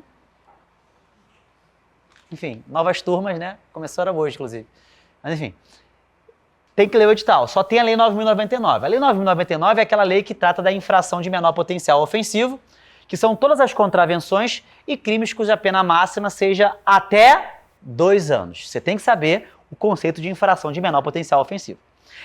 Enfim, novas turmas, né? Começaram hoje, inclusive. Mas enfim. tem que ler o edital. Só tem a Lei 9.099. A Lei 9.099 é aquela lei que trata da infração de menor potencial ofensivo, que são todas as contravenções e crimes cuja pena máxima seja até 2 anos. Você tem que saber o conceito de infração de menor potencial ofensivo.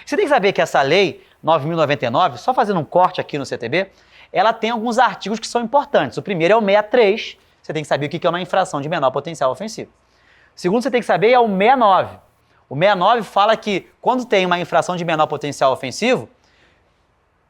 Você tem que saber que essa Lei 9.099, só fazendo um corte aqui no CTB, ela tem alguns artigos que são importantes. O primeiro é o 63, você tem que saber o que é uma infração de menor potencial ofensivo. O segundo você tem que saber é o 69. O 69 fala que quando tem uma infração de menor potencial ofensivo,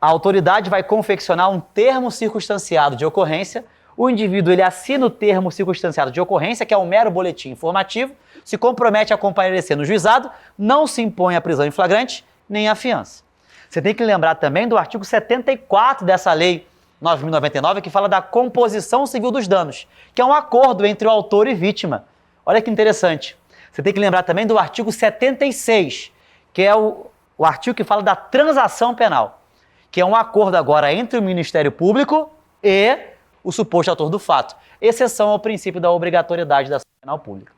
a autoridade vai confeccionar um termo circunstanciado de ocorrência. O indivíduo ele assina o termo circunstanciado de ocorrência, que é um mero boletim informativo, se compromete a comparecer no juizado, não se impõe a prisão em flagrante, nem a fiança. Você tem que lembrar também do artigo 74 dessa lei 9.099, que fala da composição civil dos danos, que é um acordo entre o autor e vítima. Olha que interessante. Você tem que lembrar também do artigo 76, que é o artigo que fala da transação penal, que é um acordo agora entre o Ministério Público e o suposto autor do fato, exceção ao princípio da obrigatoriedade da ação penal pública.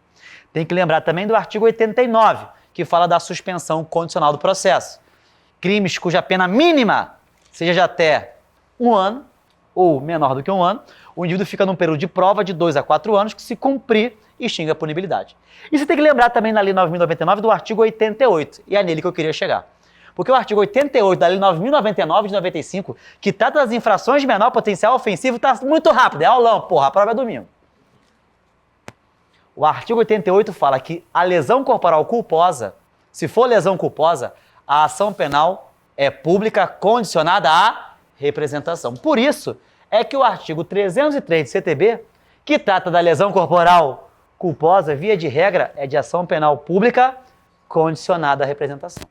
Tem que lembrar também do artigo 89, que fala da suspensão condicional do processo. Crimes cuja pena mínima seja de até 1 ano, ou menor do que 1 ano, o indivíduo fica num período de prova de 2 a 4 anos, que se cumprir, extingue a punibilidade. E você tem que lembrar também na Lei 9.099 do artigo 88, e é nele que eu queria chegar. Porque o artigo 88 da Lei 9.099 de 95, que trata das infrações de menor potencial ofensivo, está muito rápido, é aulão, porra, a prova é domingo. O artigo 88 fala que a lesão corporal culposa, se for lesão culposa, a ação penal é pública condicionada à representação. Por isso é que o artigo 303 do CTB, que trata da lesão corporal culposa, via de regra, é de ação penal pública condicionada à representação.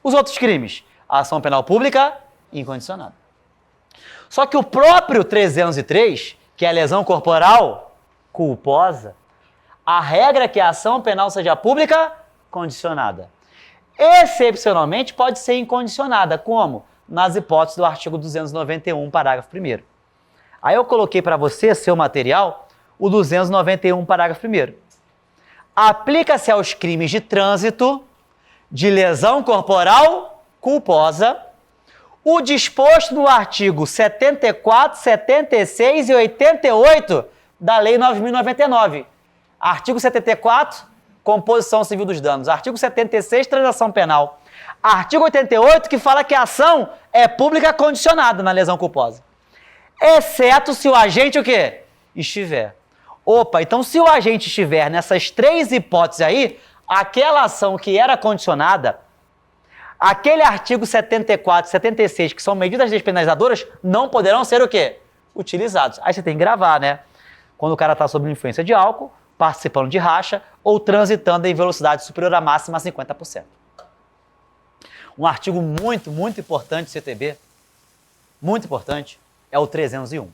Os outros crimes, a ação penal pública incondicionada. Só que o próprio 303, que é a lesão corporal culposa, a regra é que a ação penal seja pública condicionada. Excepcionalmente, pode ser incondicionada. Como? Nas hipóteses do artigo 291, parágrafo 1º. Aí eu coloquei para você, seu material, o 291, parágrafo 1º. Aplica-se aos crimes de trânsito, de lesão corporal culposa, o disposto no artigo 74, 76 e 88 da Lei 9.099. Artigo 74, composição civil dos danos. Artigo 76, transação penal. Artigo 88, que fala que a ação é pública condicionada na lesão culposa. Exceto se o agente o quê? Estiver. Opa, então se o agente estiver nessas 3 hipóteses aí, aquela ação que era condicionada, aquele artigo 74, 76, que são medidas despenalizadoras, não poderão ser o quê? Utilizados. Aí você tem que gravar, né? Quando o cara está sob influência de álcool, participando de racha ou transitando em velocidade superior à máxima a 50%. Um artigo muito importante do CTB, muito importante, é o 301.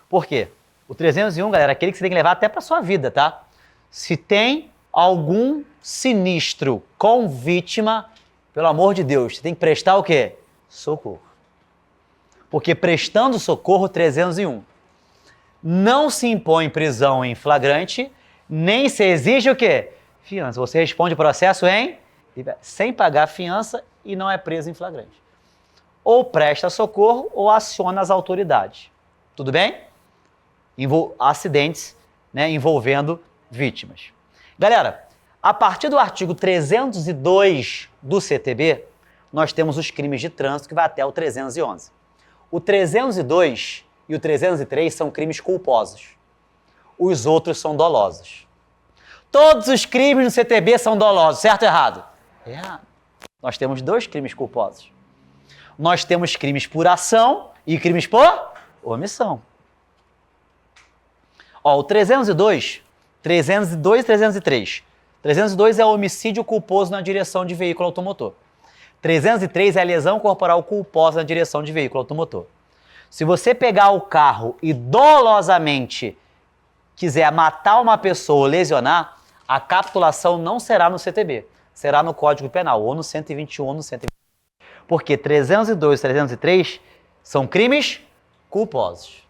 Por quê? O 301, galera, é aquele que você tem que levar até para sua vida, tá? Se tem algum sinistro com vítima, pelo amor de Deus, você tem que prestar o quê? Socorro. Porque prestando socorro, 301, não se impõe prisão em flagrante, nem se exige o quê? Fiança. Você responde o processo sem pagar fiança e não é preso em flagrante. Ou presta socorro ou aciona as autoridades. Tudo bem? Acidentes, né, envolvendo vítimas. Galera, a partir do artigo 302 do CTB, nós temos os crimes de trânsito que vai até o 311. O 302 e o 303 são crimes culposos. Os outros são dolosos. Todos os crimes no CTB são dolosos, certo ou errado? Errado. Nós temos 2 crimes culposos. Nós temos crimes por ação e crimes por omissão. Ó, o 302 e 303. 302 é o homicídio culposo na direção de veículo automotor. 303 é a lesão corporal culposa na direção de veículo automotor. Se você pegar o carro e dolosamente quiser matar uma pessoa ou lesionar, a capitulação não será no CTB, será no Código Penal, ou no 121 ou no 120. Porque 302 e 303 são crimes culposos.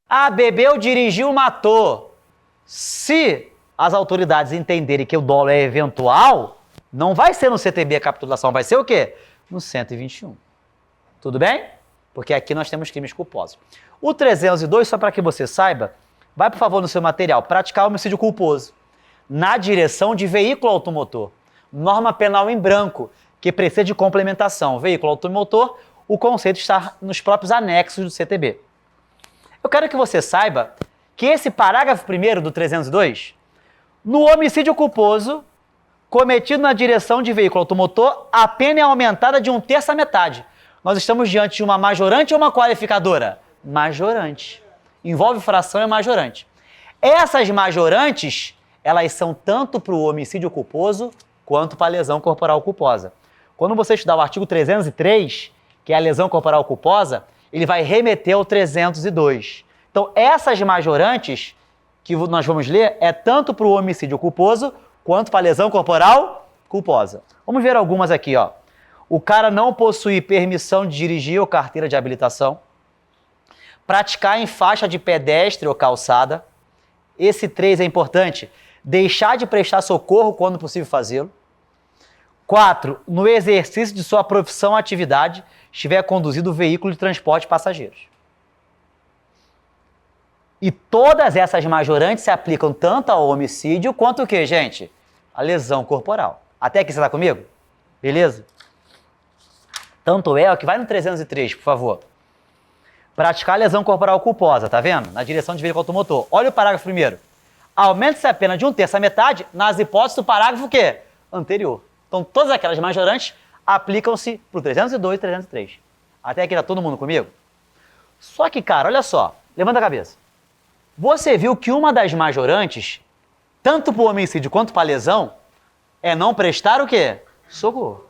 Ah, bebeu, dirigiu, matou. Se as autoridades entenderem que o dolo é eventual, Não vai ser no CTB a capitulação, vai ser o quê? No 121. Tudo bem? Porque aqui nós temos crimes culposos. O 302, só para que você saiba, vai, por favor, no seu material, praticar homicídio culposo na direção de veículo automotor. Norma penal em branco, que precisa de complementação. Veículo automotor, o conceito está nos próprios anexos do CTB. Eu quero que você saiba que esse parágrafo 1º do 302, no homicídio culposo cometido na direção de veículo automotor, a pena é aumentada de 1/3 à metade. Nós estamos diante de uma majorante ou uma qualificadora? Majorante. Envolve fração e majorante. Essas majorantes, elas são tanto para o homicídio culposo quanto para a lesão corporal culposa. Quando você estudar o artigo 303, que é a lesão corporal culposa, ele vai remeter ao 302. Então, essas majorantes que nós vamos ler é tanto para o homicídio culposo quanto para a lesão corporal culposa. Vamos ver algumas aqui, ó. O cara não possui permissão de dirigir ou carteira de habilitação. Praticar em faixa de pedestre ou calçada. Esse 3 é importante. Deixar de prestar socorro quando possível fazê-lo. 4. No exercício de sua profissão ou atividade, estiver conduzido o veículo de transporte de passageiros. E todas essas majorantes se aplicam tanto ao homicídio quanto o quê, gente? A lesão corporal. Até aqui você está comigo? Beleza? Tanto é, ó, que vai no 303, por favor. Praticar lesão corporal culposa, tá vendo? Na direção de veículo automotor. Olha o parágrafo 1º. Aumenta-se a pena de 1/3 à metade nas hipóteses do parágrafo o quê? Anterior. Então, todas aquelas majorantes aplicam-se para o 302 e 303. Até aqui tá todo mundo comigo? Só que, cara, olha só. Levanta a cabeça. Você viu que uma das majorantes, tanto para o homicídio quanto para a lesão, é não prestar o quê? Socorro.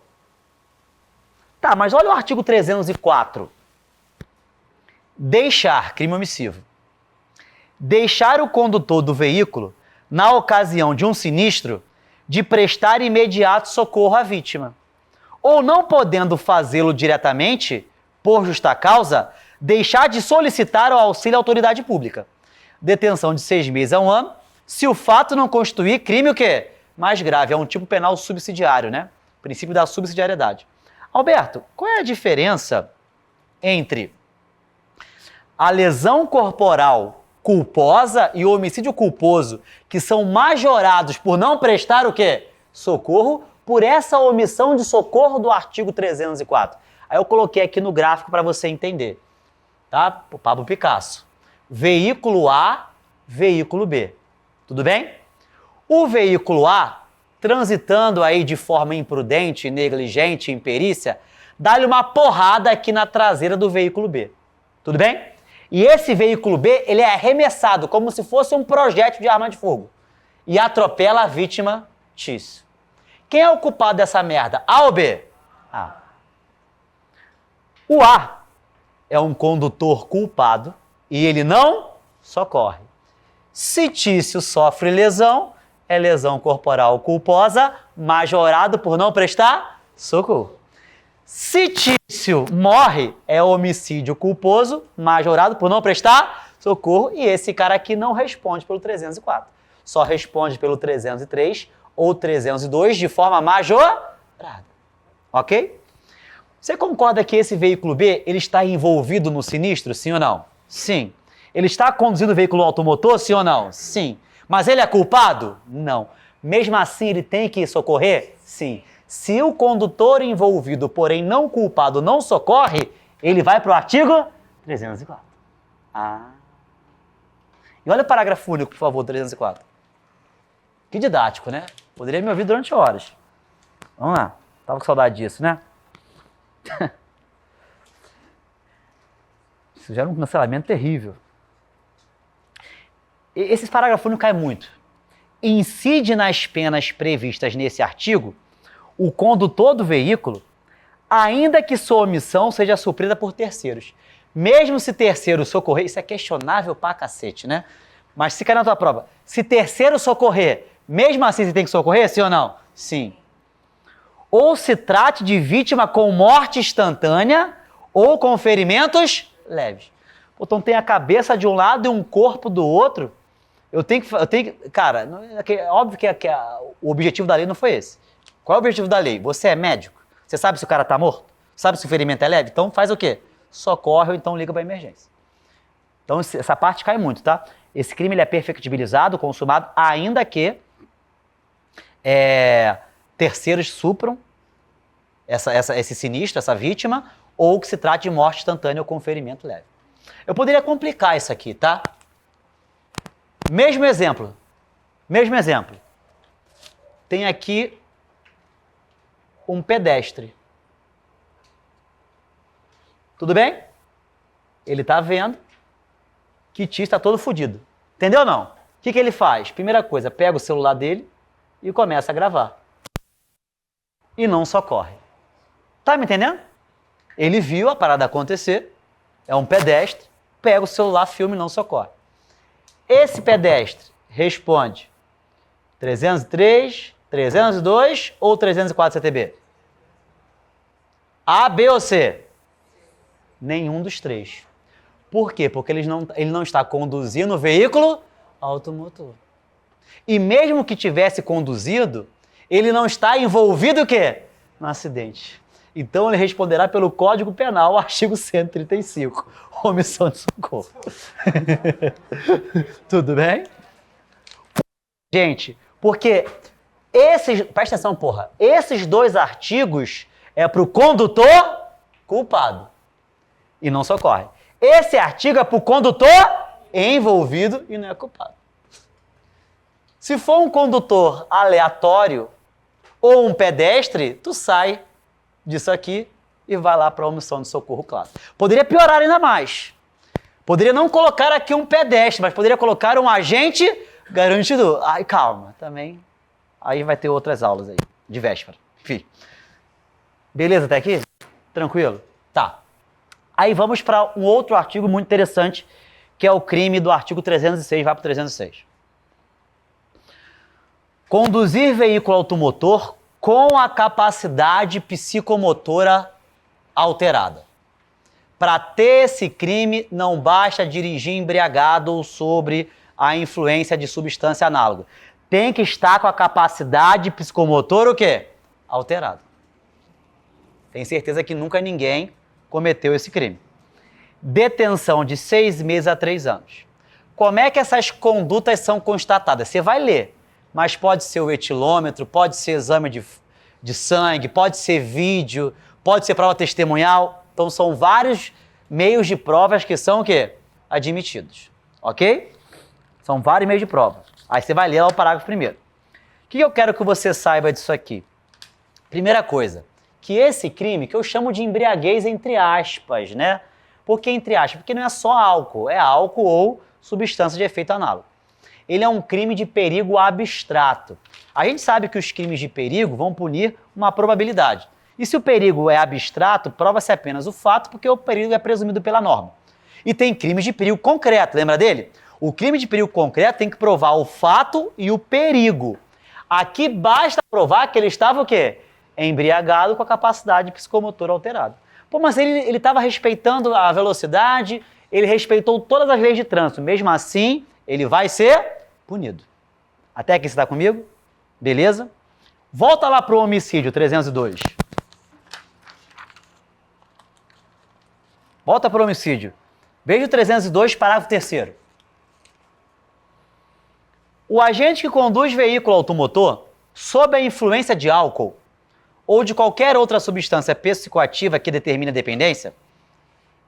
Tá, mas olha o artigo 304. Deixar, crime omissivo. Deixar o condutor do veículo, na ocasião de um sinistro, de prestar imediato socorro à vítima. Ou não podendo fazê-lo diretamente, por justa causa, deixar de solicitar o auxílio à autoridade pública. Detenção de 6 meses a 1 ano, se o fato não constituir crime o quê? Mais grave, é um tipo penal subsidiário, né? Princípio da subsidiariedade. Alberto, qual é a diferença entre a lesão corporal culposa e o homicídio culposo, que são majorados por não prestar o quê? Socorro, por essa omissão de socorro do artigo 304. Aí eu coloquei aqui no gráfico para você entender. Tá? O Pablo Picasso. Veículo A, veículo B. Tudo bem? O veículo A, transitando aí de forma imprudente, negligente, imperícia, dá-lhe uma porrada aqui na traseira do veículo B. Tudo bem? E esse veículo B, ele é arremessado como se fosse um projétil de arma de fogo. E atropela a vítima X. Quem é o culpado dessa merda? A ou B? A. O A é um condutor culpado e ele não socorre. Se Tício sofre lesão, é lesão corporal culposa, majorado por não prestar socorro. Se Tício morre, é homicídio culposo, majorado por não prestar socorro, e esse cara aqui não responde pelo 304. Só responde pelo 303 ou 302 de forma majorada. Ok? Você concorda que esse veículo B, ele está envolvido no sinistro, sim ou não? Sim. Ele está conduzindo o veículo automotor, sim ou não? Sim. Mas ele é culpado? Não. Mesmo assim, ele tem que socorrer? Sim. Se o condutor envolvido, porém não culpado, não socorre, ele vai para o artigo 304. E olha o parágrafo único, por favor, 304. Que didático, né? Poderia me ouvir durante horas. Vamos lá. Tava com saudade disso, né? Isso gera um cancelamento terrível. Esse parágrafo único cai muito. Incide nas penas previstas nesse artigo o condutor do veículo, ainda que sua omissão seja suprida por terceiros. Mesmo se terceiro socorrer, isso é questionável pra cacete, né? Mas se cair na tua prova, se terceiro socorrer, mesmo assim você tem que socorrer, sim ou não? Sim. Ou se trate de vítima com morte instantânea ou com ferimentos leves. Então tem a cabeça de um lado e um corpo do outro. Eu tenho que cara, óbvio que o objetivo da lei não foi esse. Qual é o objetivo da lei? Você é médico? Você sabe se o cara está morto? Sabe se o ferimento é leve? Então faz o quê? Socorre ou então liga para emergência. Então essa parte cai muito, tá? Esse crime ele é perfectibilizado, consumado, ainda que terceiros supram esse sinistro, essa vítima, ou que se trate de morte instantânea ou com ferimento leve. Eu poderia complicar isso aqui, tá? Mesmo exemplo. Tem aqui um pedestre. Tudo bem? Ele tá vendo que T está todo fodido. Entendeu ou não? O que ele faz? Primeira coisa, pega o celular dele e começa a gravar. E não socorre. Tá me entendendo? Ele viu a parada acontecer, é um pedestre, pega o celular, filma e não socorre. Esse pedestre responde 303, 302 ou 304 CTB? A, B ou C? Nenhum dos três. Por quê? Porque ele não está conduzindo o veículo automotor. E mesmo que tivesse conduzido, ele não está envolvido o quê? No acidente. Então ele responderá pelo Código Penal, artigo 135, omissão de socorro. Tudo bem? Gente, porque presta atenção, porra, esses dois artigos é para o condutor culpado e não socorre. Esse artigo é para o condutor envolvido e não é culpado. Se for um condutor aleatório ou um pedestre, tu sai disso aqui e vai lá para a omissão de socorro clássico. Poderia piorar ainda mais. Poderia não colocar aqui um pedestre, mas poderia colocar um agente garantido. Ai, calma, também. Aí vai ter outras aulas aí, de véspera. Enfim. Beleza até aqui? Tranquilo? Tá. Aí vamos para um outro artigo muito interessante, que é o crime do artigo 306, vai para o 306. Conduzir veículo automotor com a capacidade psicomotora alterada. Para ter esse crime, não basta dirigir embriagado ou sobre a influência de substância análoga. Tem que estar com a capacidade psicomotora o quê? Alterada. Tenho certeza que nunca ninguém cometeu esse crime. Detenção de 6 meses a 3 anos. Como é que essas condutas são constatadas? Você vai ler, mas pode ser o etilômetro, pode ser exame de sangue, pode ser vídeo, pode ser prova testemunhal. Então são vários meios de provas que são o quê? Admitidos. Ok? São vários meios de prova. Aí você vai ler lá o parágrafo primeiro. O que eu quero que você saiba disso aqui? Primeira coisa, que esse crime, que eu chamo de embriaguez entre aspas, né? Por que entre aspas? Porque não é só álcool, é álcool ou substância de efeito análogo. Ele é um crime de perigo abstrato. A gente sabe que os crimes de perigo vão punir uma probabilidade. E se o perigo é abstrato, prova-se apenas o fato, porque o perigo é presumido pela norma. E tem crimes de perigo concreto, lembra dele? O crime de perigo concreto tem que provar o fato e o perigo. Aqui basta provar que ele estava o quê? Embriagado com a capacidade psicomotora alterada. Pô, mas ele estava respeitando a velocidade, ele respeitou todas as leis de trânsito. Mesmo assim, ele vai ser punido. Até aqui você está comigo? Beleza? Volta lá para o homicídio 302. Volta para o homicídio. Veja o 302, parágrafo 3º. O agente que conduz veículo automotor sob a influência de álcool ou de qualquer outra substância psicoativa que determine a dependência,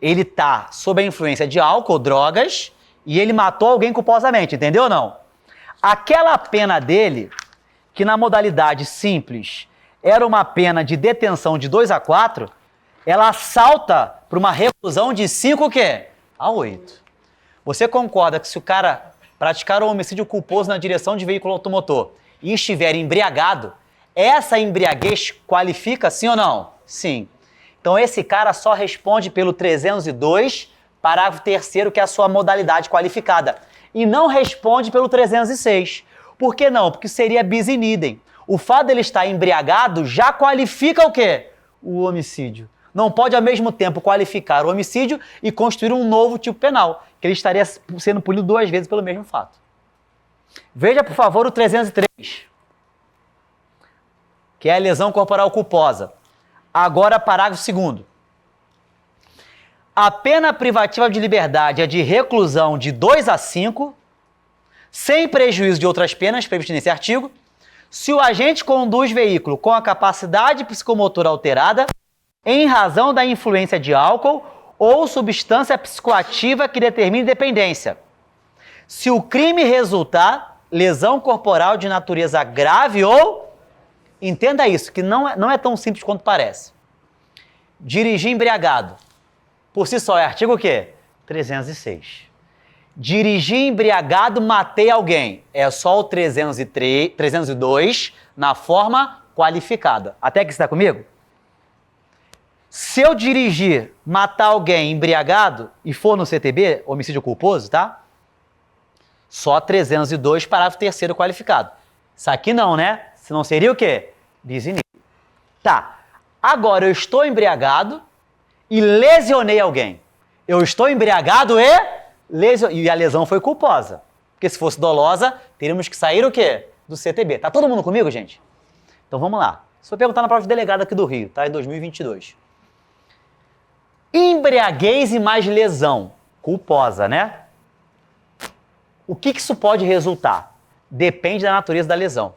ele está sob a influência de álcool, drogas, e ele matou alguém culposamente, entendeu ou não? Aquela pena dele, que na modalidade simples era uma pena de detenção de 2 a 4, ela salta para uma reclusão de 5 o quê? A 8. Você concorda que se o cara praticar um homicídio culposo na direção de veículo automotor e estiver embriagado, essa embriaguez qualifica sim ou não? Sim. Então esse cara só responde pelo 302, parágrafo 3º, que é a sua modalidade qualificada. E não responde pelo 306. Por que não? Porque seria bis in idem. O fato dele estar embriagado já qualifica o quê? O homicídio. Não pode ao mesmo tempo qualificar o homicídio e construir um novo tipo penal, que ele estaria sendo punido 2 vezes pelo mesmo fato. Veja, por favor, o 303. O que é a lesão corporal culposa. Agora, parágrafo 2º. A pena privativa de liberdade é de reclusão de 2 a 5, sem prejuízo de outras penas previstas nesse artigo, se o agente conduz veículo com a capacidade psicomotora alterada em razão da influência de álcool ou substância psicoativa que determine dependência. Se o crime resultar lesão corporal de natureza grave ou... Entenda isso, que não é tão simples quanto parece. Dirigir embriagado. Por si só, é artigo o quê? 306. Dirigir embriagado, matei alguém. É só o 302 na forma qualificada. Até que você está comigo? Se eu dirigir, matar alguém embriagado e for no CTB, homicídio culposo, tá? Só 302, parágrafo 3º qualificado. Isso aqui não, né? Senão seria o quê? Bis in idem. Tá. Agora, eu estou embriagado e lesionei alguém. Eu estou embriagado e a lesão foi culposa. Porque se fosse dolosa, teríamos que sair o quê? Do CTB. Tá todo mundo comigo, gente? Então vamos lá. Se eu perguntar na prova de delegado aqui do Rio, tá? Em 2022. Embriaguez e mais lesão. Culposa, né? O que isso pode resultar? Depende da natureza da lesão.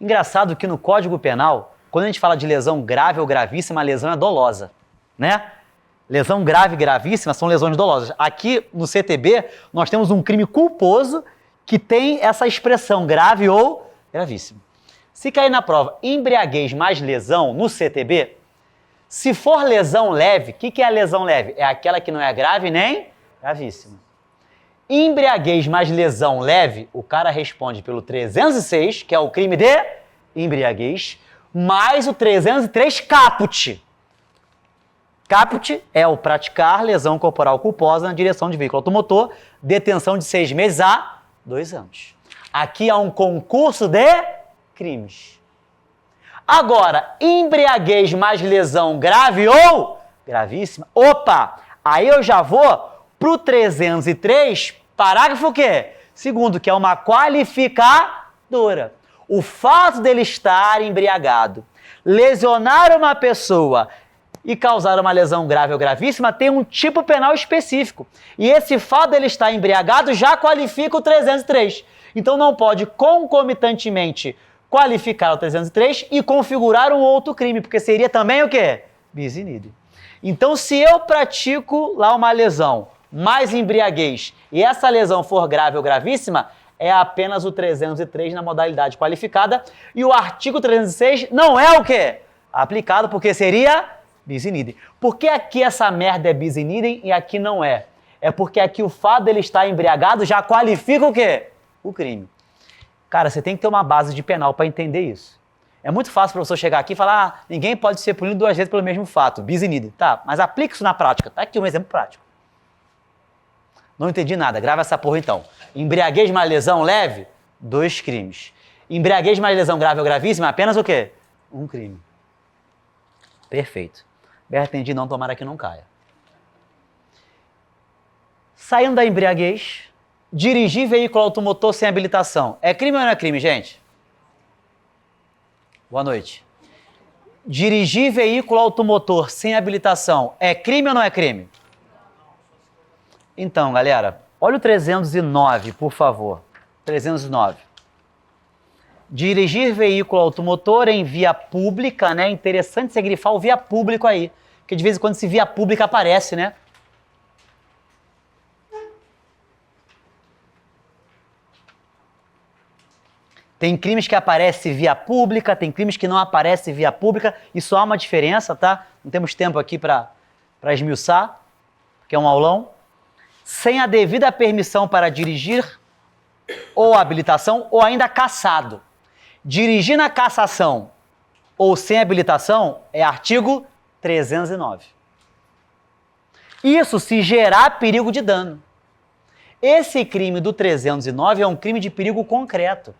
Engraçado que no Código Penal, quando a gente fala de lesão grave ou gravíssima, a lesão é dolosa, né? Lesão grave e gravíssima são lesões dolosas. Aqui no CTB, nós temos um crime culposo que tem essa expressão grave ou gravíssimo. Se cair na prova embriaguez mais lesão no CTB, se for lesão leve, o que é a lesão leve? É aquela que não é grave nem gravíssima. Embriaguez mais lesão leve, o cara responde pelo 306, que é o crime de embriaguez, mais o 303 caput. Caput é o praticar lesão corporal culposa na direção de veículo automotor, detenção de 6 meses a 2 anos. Aqui há um concurso de crimes. Agora, embriaguez mais lesão grave ou gravíssima, opa, aí eu já vou pro 303, parágrafo o quê? 2º, que é uma qualificadora. O fato dele estar embriagado, lesionar uma pessoa e causar uma lesão grave ou gravíssima tem um tipo penal específico. E esse fato dele estar embriagado já qualifica o 303. Então não pode concomitantemente qualificar o 303 e configurar um outro crime, porque seria também o quê? Bis in idem. Então se eu pratico lá uma lesão mais embriaguez e essa lesão for grave ou gravíssima, é apenas o 303 na modalidade qualificada e o artigo 306 não é o quê? Aplicado, porque seria bis in idem. Por que aqui essa merda é bis in idem e aqui não é? É porque aqui o fato dele estar embriagado já qualifica o quê? O crime. Cara, você tem que ter uma base de penal para entender isso. É muito fácil para o professor chegar aqui e falar, ninguém pode ser punido 2 vezes pelo mesmo fato, bis in idem. Tá, mas aplica isso na prática. Tá aqui um exemplo prático. Não entendi nada, grava essa porra então. Embriaguez mais lesão leve, 2 crimes. Embriaguez mais lesão grave ou gravíssima, apenas o quê? 1 crime. Perfeito. Bem entendi, não, tomara que não caia. Saindo da embriaguez, dirigir veículo automotor sem habilitação. É crime ou não é crime, gente? Boa noite. Dirigir veículo automotor sem habilitação é crime ou não é crime? Então, galera, olha o 309, por favor. 309. Dirigir veículo automotor em via pública, né? Interessante você grifar o via público aí, porque de vez em quando esse via pública aparece, né? Tem crimes que aparecem via pública, tem crimes que não aparecem via pública. Isso há uma diferença, tá? Não temos tempo aqui para esmiuçar, que é um aulão. Sem a devida permissão para dirigir, ou habilitação, ou ainda cassado. Dirigir na cassação ou sem habilitação é artigo 309. Isso se gerar perigo de dano. Esse crime do 309 é um crime de perigo concreto.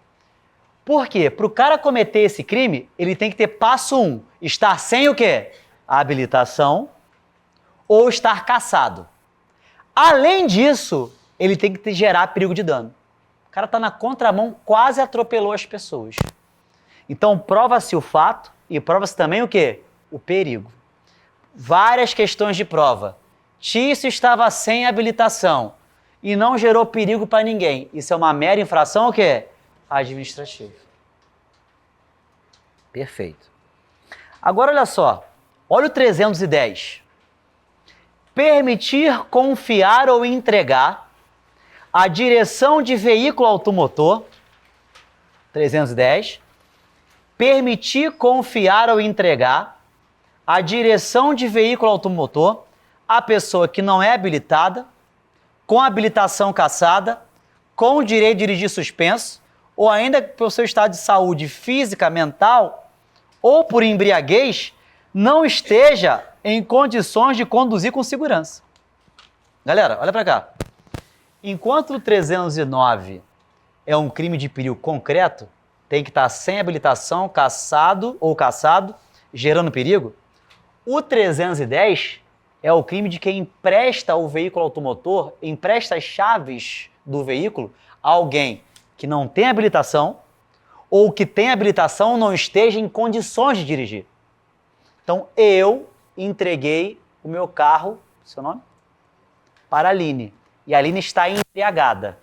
Por quê? Para o cara cometer esse crime, ele tem que ter passo 1, estar sem o quê? A habilitação ou estar cassado. Além disso, ele tem que gerar perigo de dano. O cara está na contramão, quase atropelou as pessoas. Então, prova-se o fato, e prova-se também o quê? O perigo. Várias questões de prova. Tício estava sem habilitação e não gerou perigo para ninguém. Isso é uma mera infração o quê? Administrativa. Perfeito. Agora olha só, olha o 310. Permitir confiar ou entregar a direção de veículo automotor. 310. Permitir confiar ou entregar a direção de veículo automotor a pessoa que não é habilitada, com habilitação cassada, com o direito de dirigir suspenso, ou ainda pelo seu estado de saúde física, mental, ou por embriaguez, não esteja em condições de conduzir com segurança. Galera, olha para cá. Enquanto o 309 é um crime de perigo concreto, tem que estar sem habilitação, cassado ou cassado, gerando perigo, o 310 é o crime de quem empresta o veículo automotor, empresta as chaves do veículo a alguém que não tem habilitação ou que tem habilitação não esteja em condições de dirigir. Então, eu entreguei o meu carro, seu nome? Para a Aline. E a Aline está embriagada.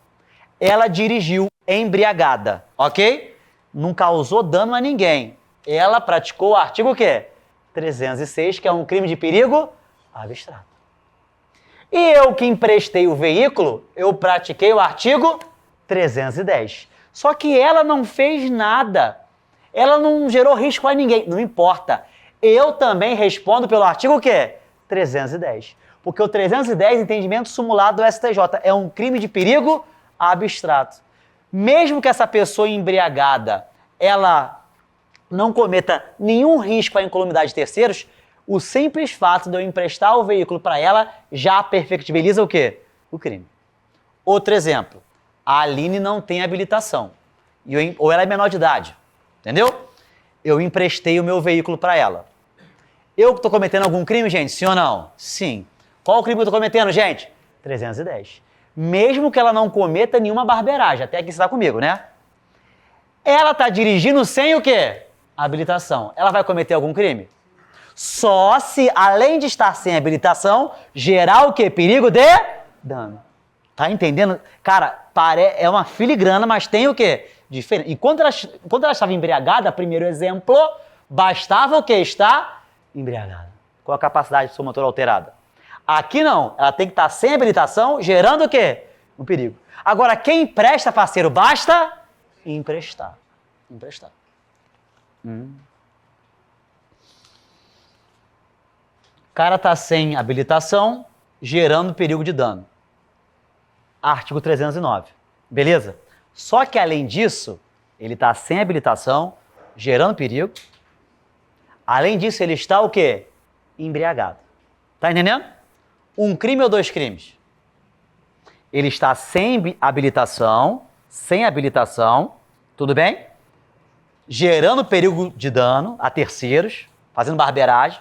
Ela dirigiu embriagada, ok? Não causou dano a ninguém. Ela praticou o artigo o quê? 306, que é um crime de perigo abstrato. E eu que emprestei o veículo, eu pratiquei o artigo 310. Só que ela não fez nada. Ela não gerou risco a ninguém. Não importa. Eu também respondo pelo artigo o quê? 310. Porque o 310, entendimento simulado do STJ, é um crime de perigo abstrato. Mesmo que essa pessoa embriagada, ela não cometa nenhum risco à incolumidade de terceiros, o simples fato de eu emprestar o veículo para ela já perfectibiliza o quê? O crime. Outro exemplo, a Aline não tem habilitação, ou ela é menor de idade, entendeu? Eu emprestei o meu veículo para ela. Eu estou cometendo algum crime, gente? Sim ou não? Sim. Qual o crime que eu estou cometendo, gente? 310. Mesmo que ela não cometa nenhuma barbeiragem, até aqui você está comigo, né? Ela está dirigindo sem o quê? Habilitação. Ela vai cometer algum crime? Só se, além de estar sem habilitação, gerar o quê? Perigo de dano. Tá entendendo? Cara, é uma filigrana, mas tem o quê? Diferente. E quando ela estava embriagada, primeiro exemplo, bastava o quê? Estar embriagada. Com a capacidade de motor alterada. Aqui não. Ela tem que estar sem habilitação, gerando o quê? Um perigo. Agora, quem empresta, parceiro, basta emprestar. Emprestar. O cara está sem habilitação, gerando perigo de dano. Artigo 309. Beleza? Só que, além disso, ele está sem habilitação, gerando perigo. Além disso, ele está o quê? Embriagado. Tá entendendo? Um crime ou dois crimes? Ele está sem habilitação, tudo bem? Gerando perigo de dano a terceiros, fazendo barbeiragem.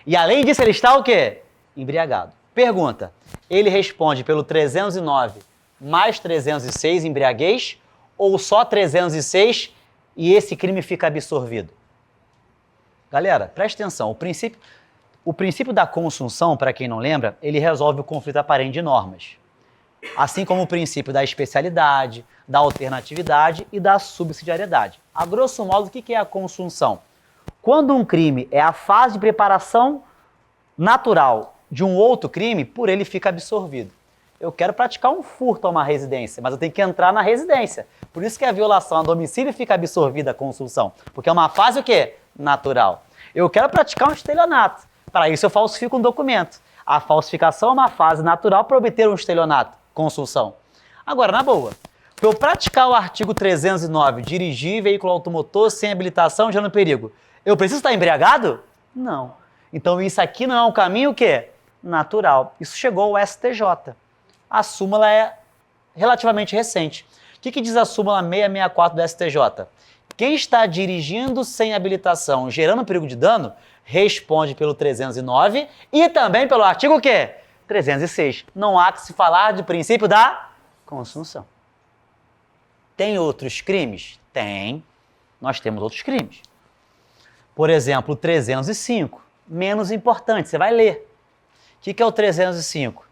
E além disso, ele está o quê? Embriagado. Pergunta, ele responde pelo 309 mais 306, embriaguez, ou só 306 e esse crime fica absorvido? Galera, presta atenção, o princípio da consunção, para quem não lembra, ele resolve o conflito aparente de normas. Assim como o princípio da especialidade, da alternatividade e da subsidiariedade. A grosso modo, o que é a consunção? Quando um crime é a fase de preparação natural de um outro crime, por ele fica absorvido. Eu quero praticar um furto a uma residência, mas eu tenho que entrar na residência. Por isso que a violação a domicílio fica absorvida a consunção. Porque é uma fase o quê? Natural. Eu quero praticar um estelionato. Para isso eu falsifico um documento. A falsificação é uma fase natural para obter um estelionato, consunção. Agora, na boa, para eu praticar o artigo 309, dirigir veículo automotor sem habilitação, gerando perigo, eu preciso estar embriagado? Não. Então isso aqui não é um caminho o quê? Natural. Isso chegou ao STJ. A súmula é relativamente recente. O que diz a súmula 664 do STJ? Quem está dirigindo sem habilitação, gerando perigo de dano, responde pelo 309 e também pelo artigo o quê? 306. Não há que se falar de princípio da consunção. Tem outros crimes? Tem. Nós temos outros crimes. Por exemplo, o 305, menos importante, você vai ler. O que é o 305?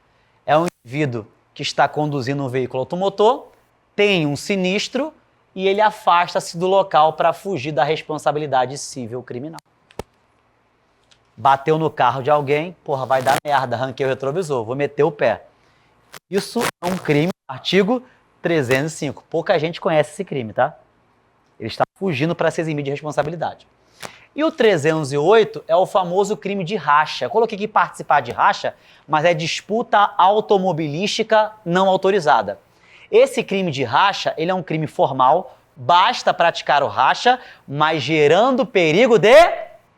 É um indivíduo que está conduzindo um veículo automotor, tem um sinistro e ele afasta-se do local para fugir da responsabilidade civil criminal. Bateu no carro de alguém, porra, vai dar merda, arranquei o retrovisor, vou meter o pé. Isso é um crime, artigo 305. Pouca gente conhece esse crime, tá? Ele está fugindo para se eximir de responsabilidade. E o 308 é o famoso crime de racha. Eu coloquei aqui participar de racha, mas é disputa automobilística não autorizada. Esse crime de racha, ele é um crime formal, basta praticar o racha, mas gerando perigo de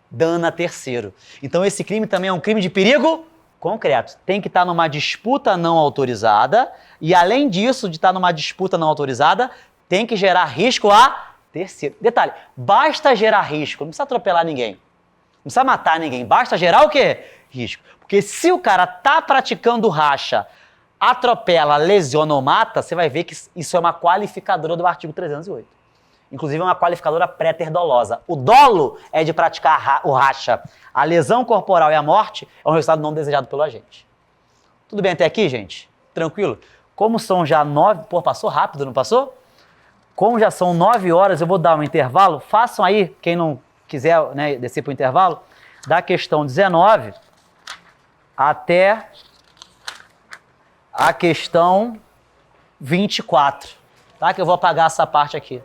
dano a terceiro. Então esse crime também é um crime de perigo concreto. Tem que estar numa disputa não autorizada e, além disso, de estar numa disputa não autorizada, tem que gerar risco a terceiro. Detalhe, basta gerar risco, não precisa atropelar ninguém, não precisa matar ninguém, basta gerar o quê? Risco. Porque se o cara tá praticando racha, atropela, lesiona ou mata, você vai ver que isso é uma qualificadora do artigo 308. Inclusive é uma qualificadora pré-ter-dolosa. O dolo é de praticar o racha. A lesão corporal e a morte é um resultado não desejado pelo agente. Tudo bem até aqui, gente? Tranquilo? Como são já 9... Pô, passou rápido, não passou? Como já são 9 horas, eu vou dar um intervalo. Façam aí, quem não quiser, né, descer para o intervalo, da questão 19 até a questão 24. Tá? Que eu vou apagar essa parte aqui.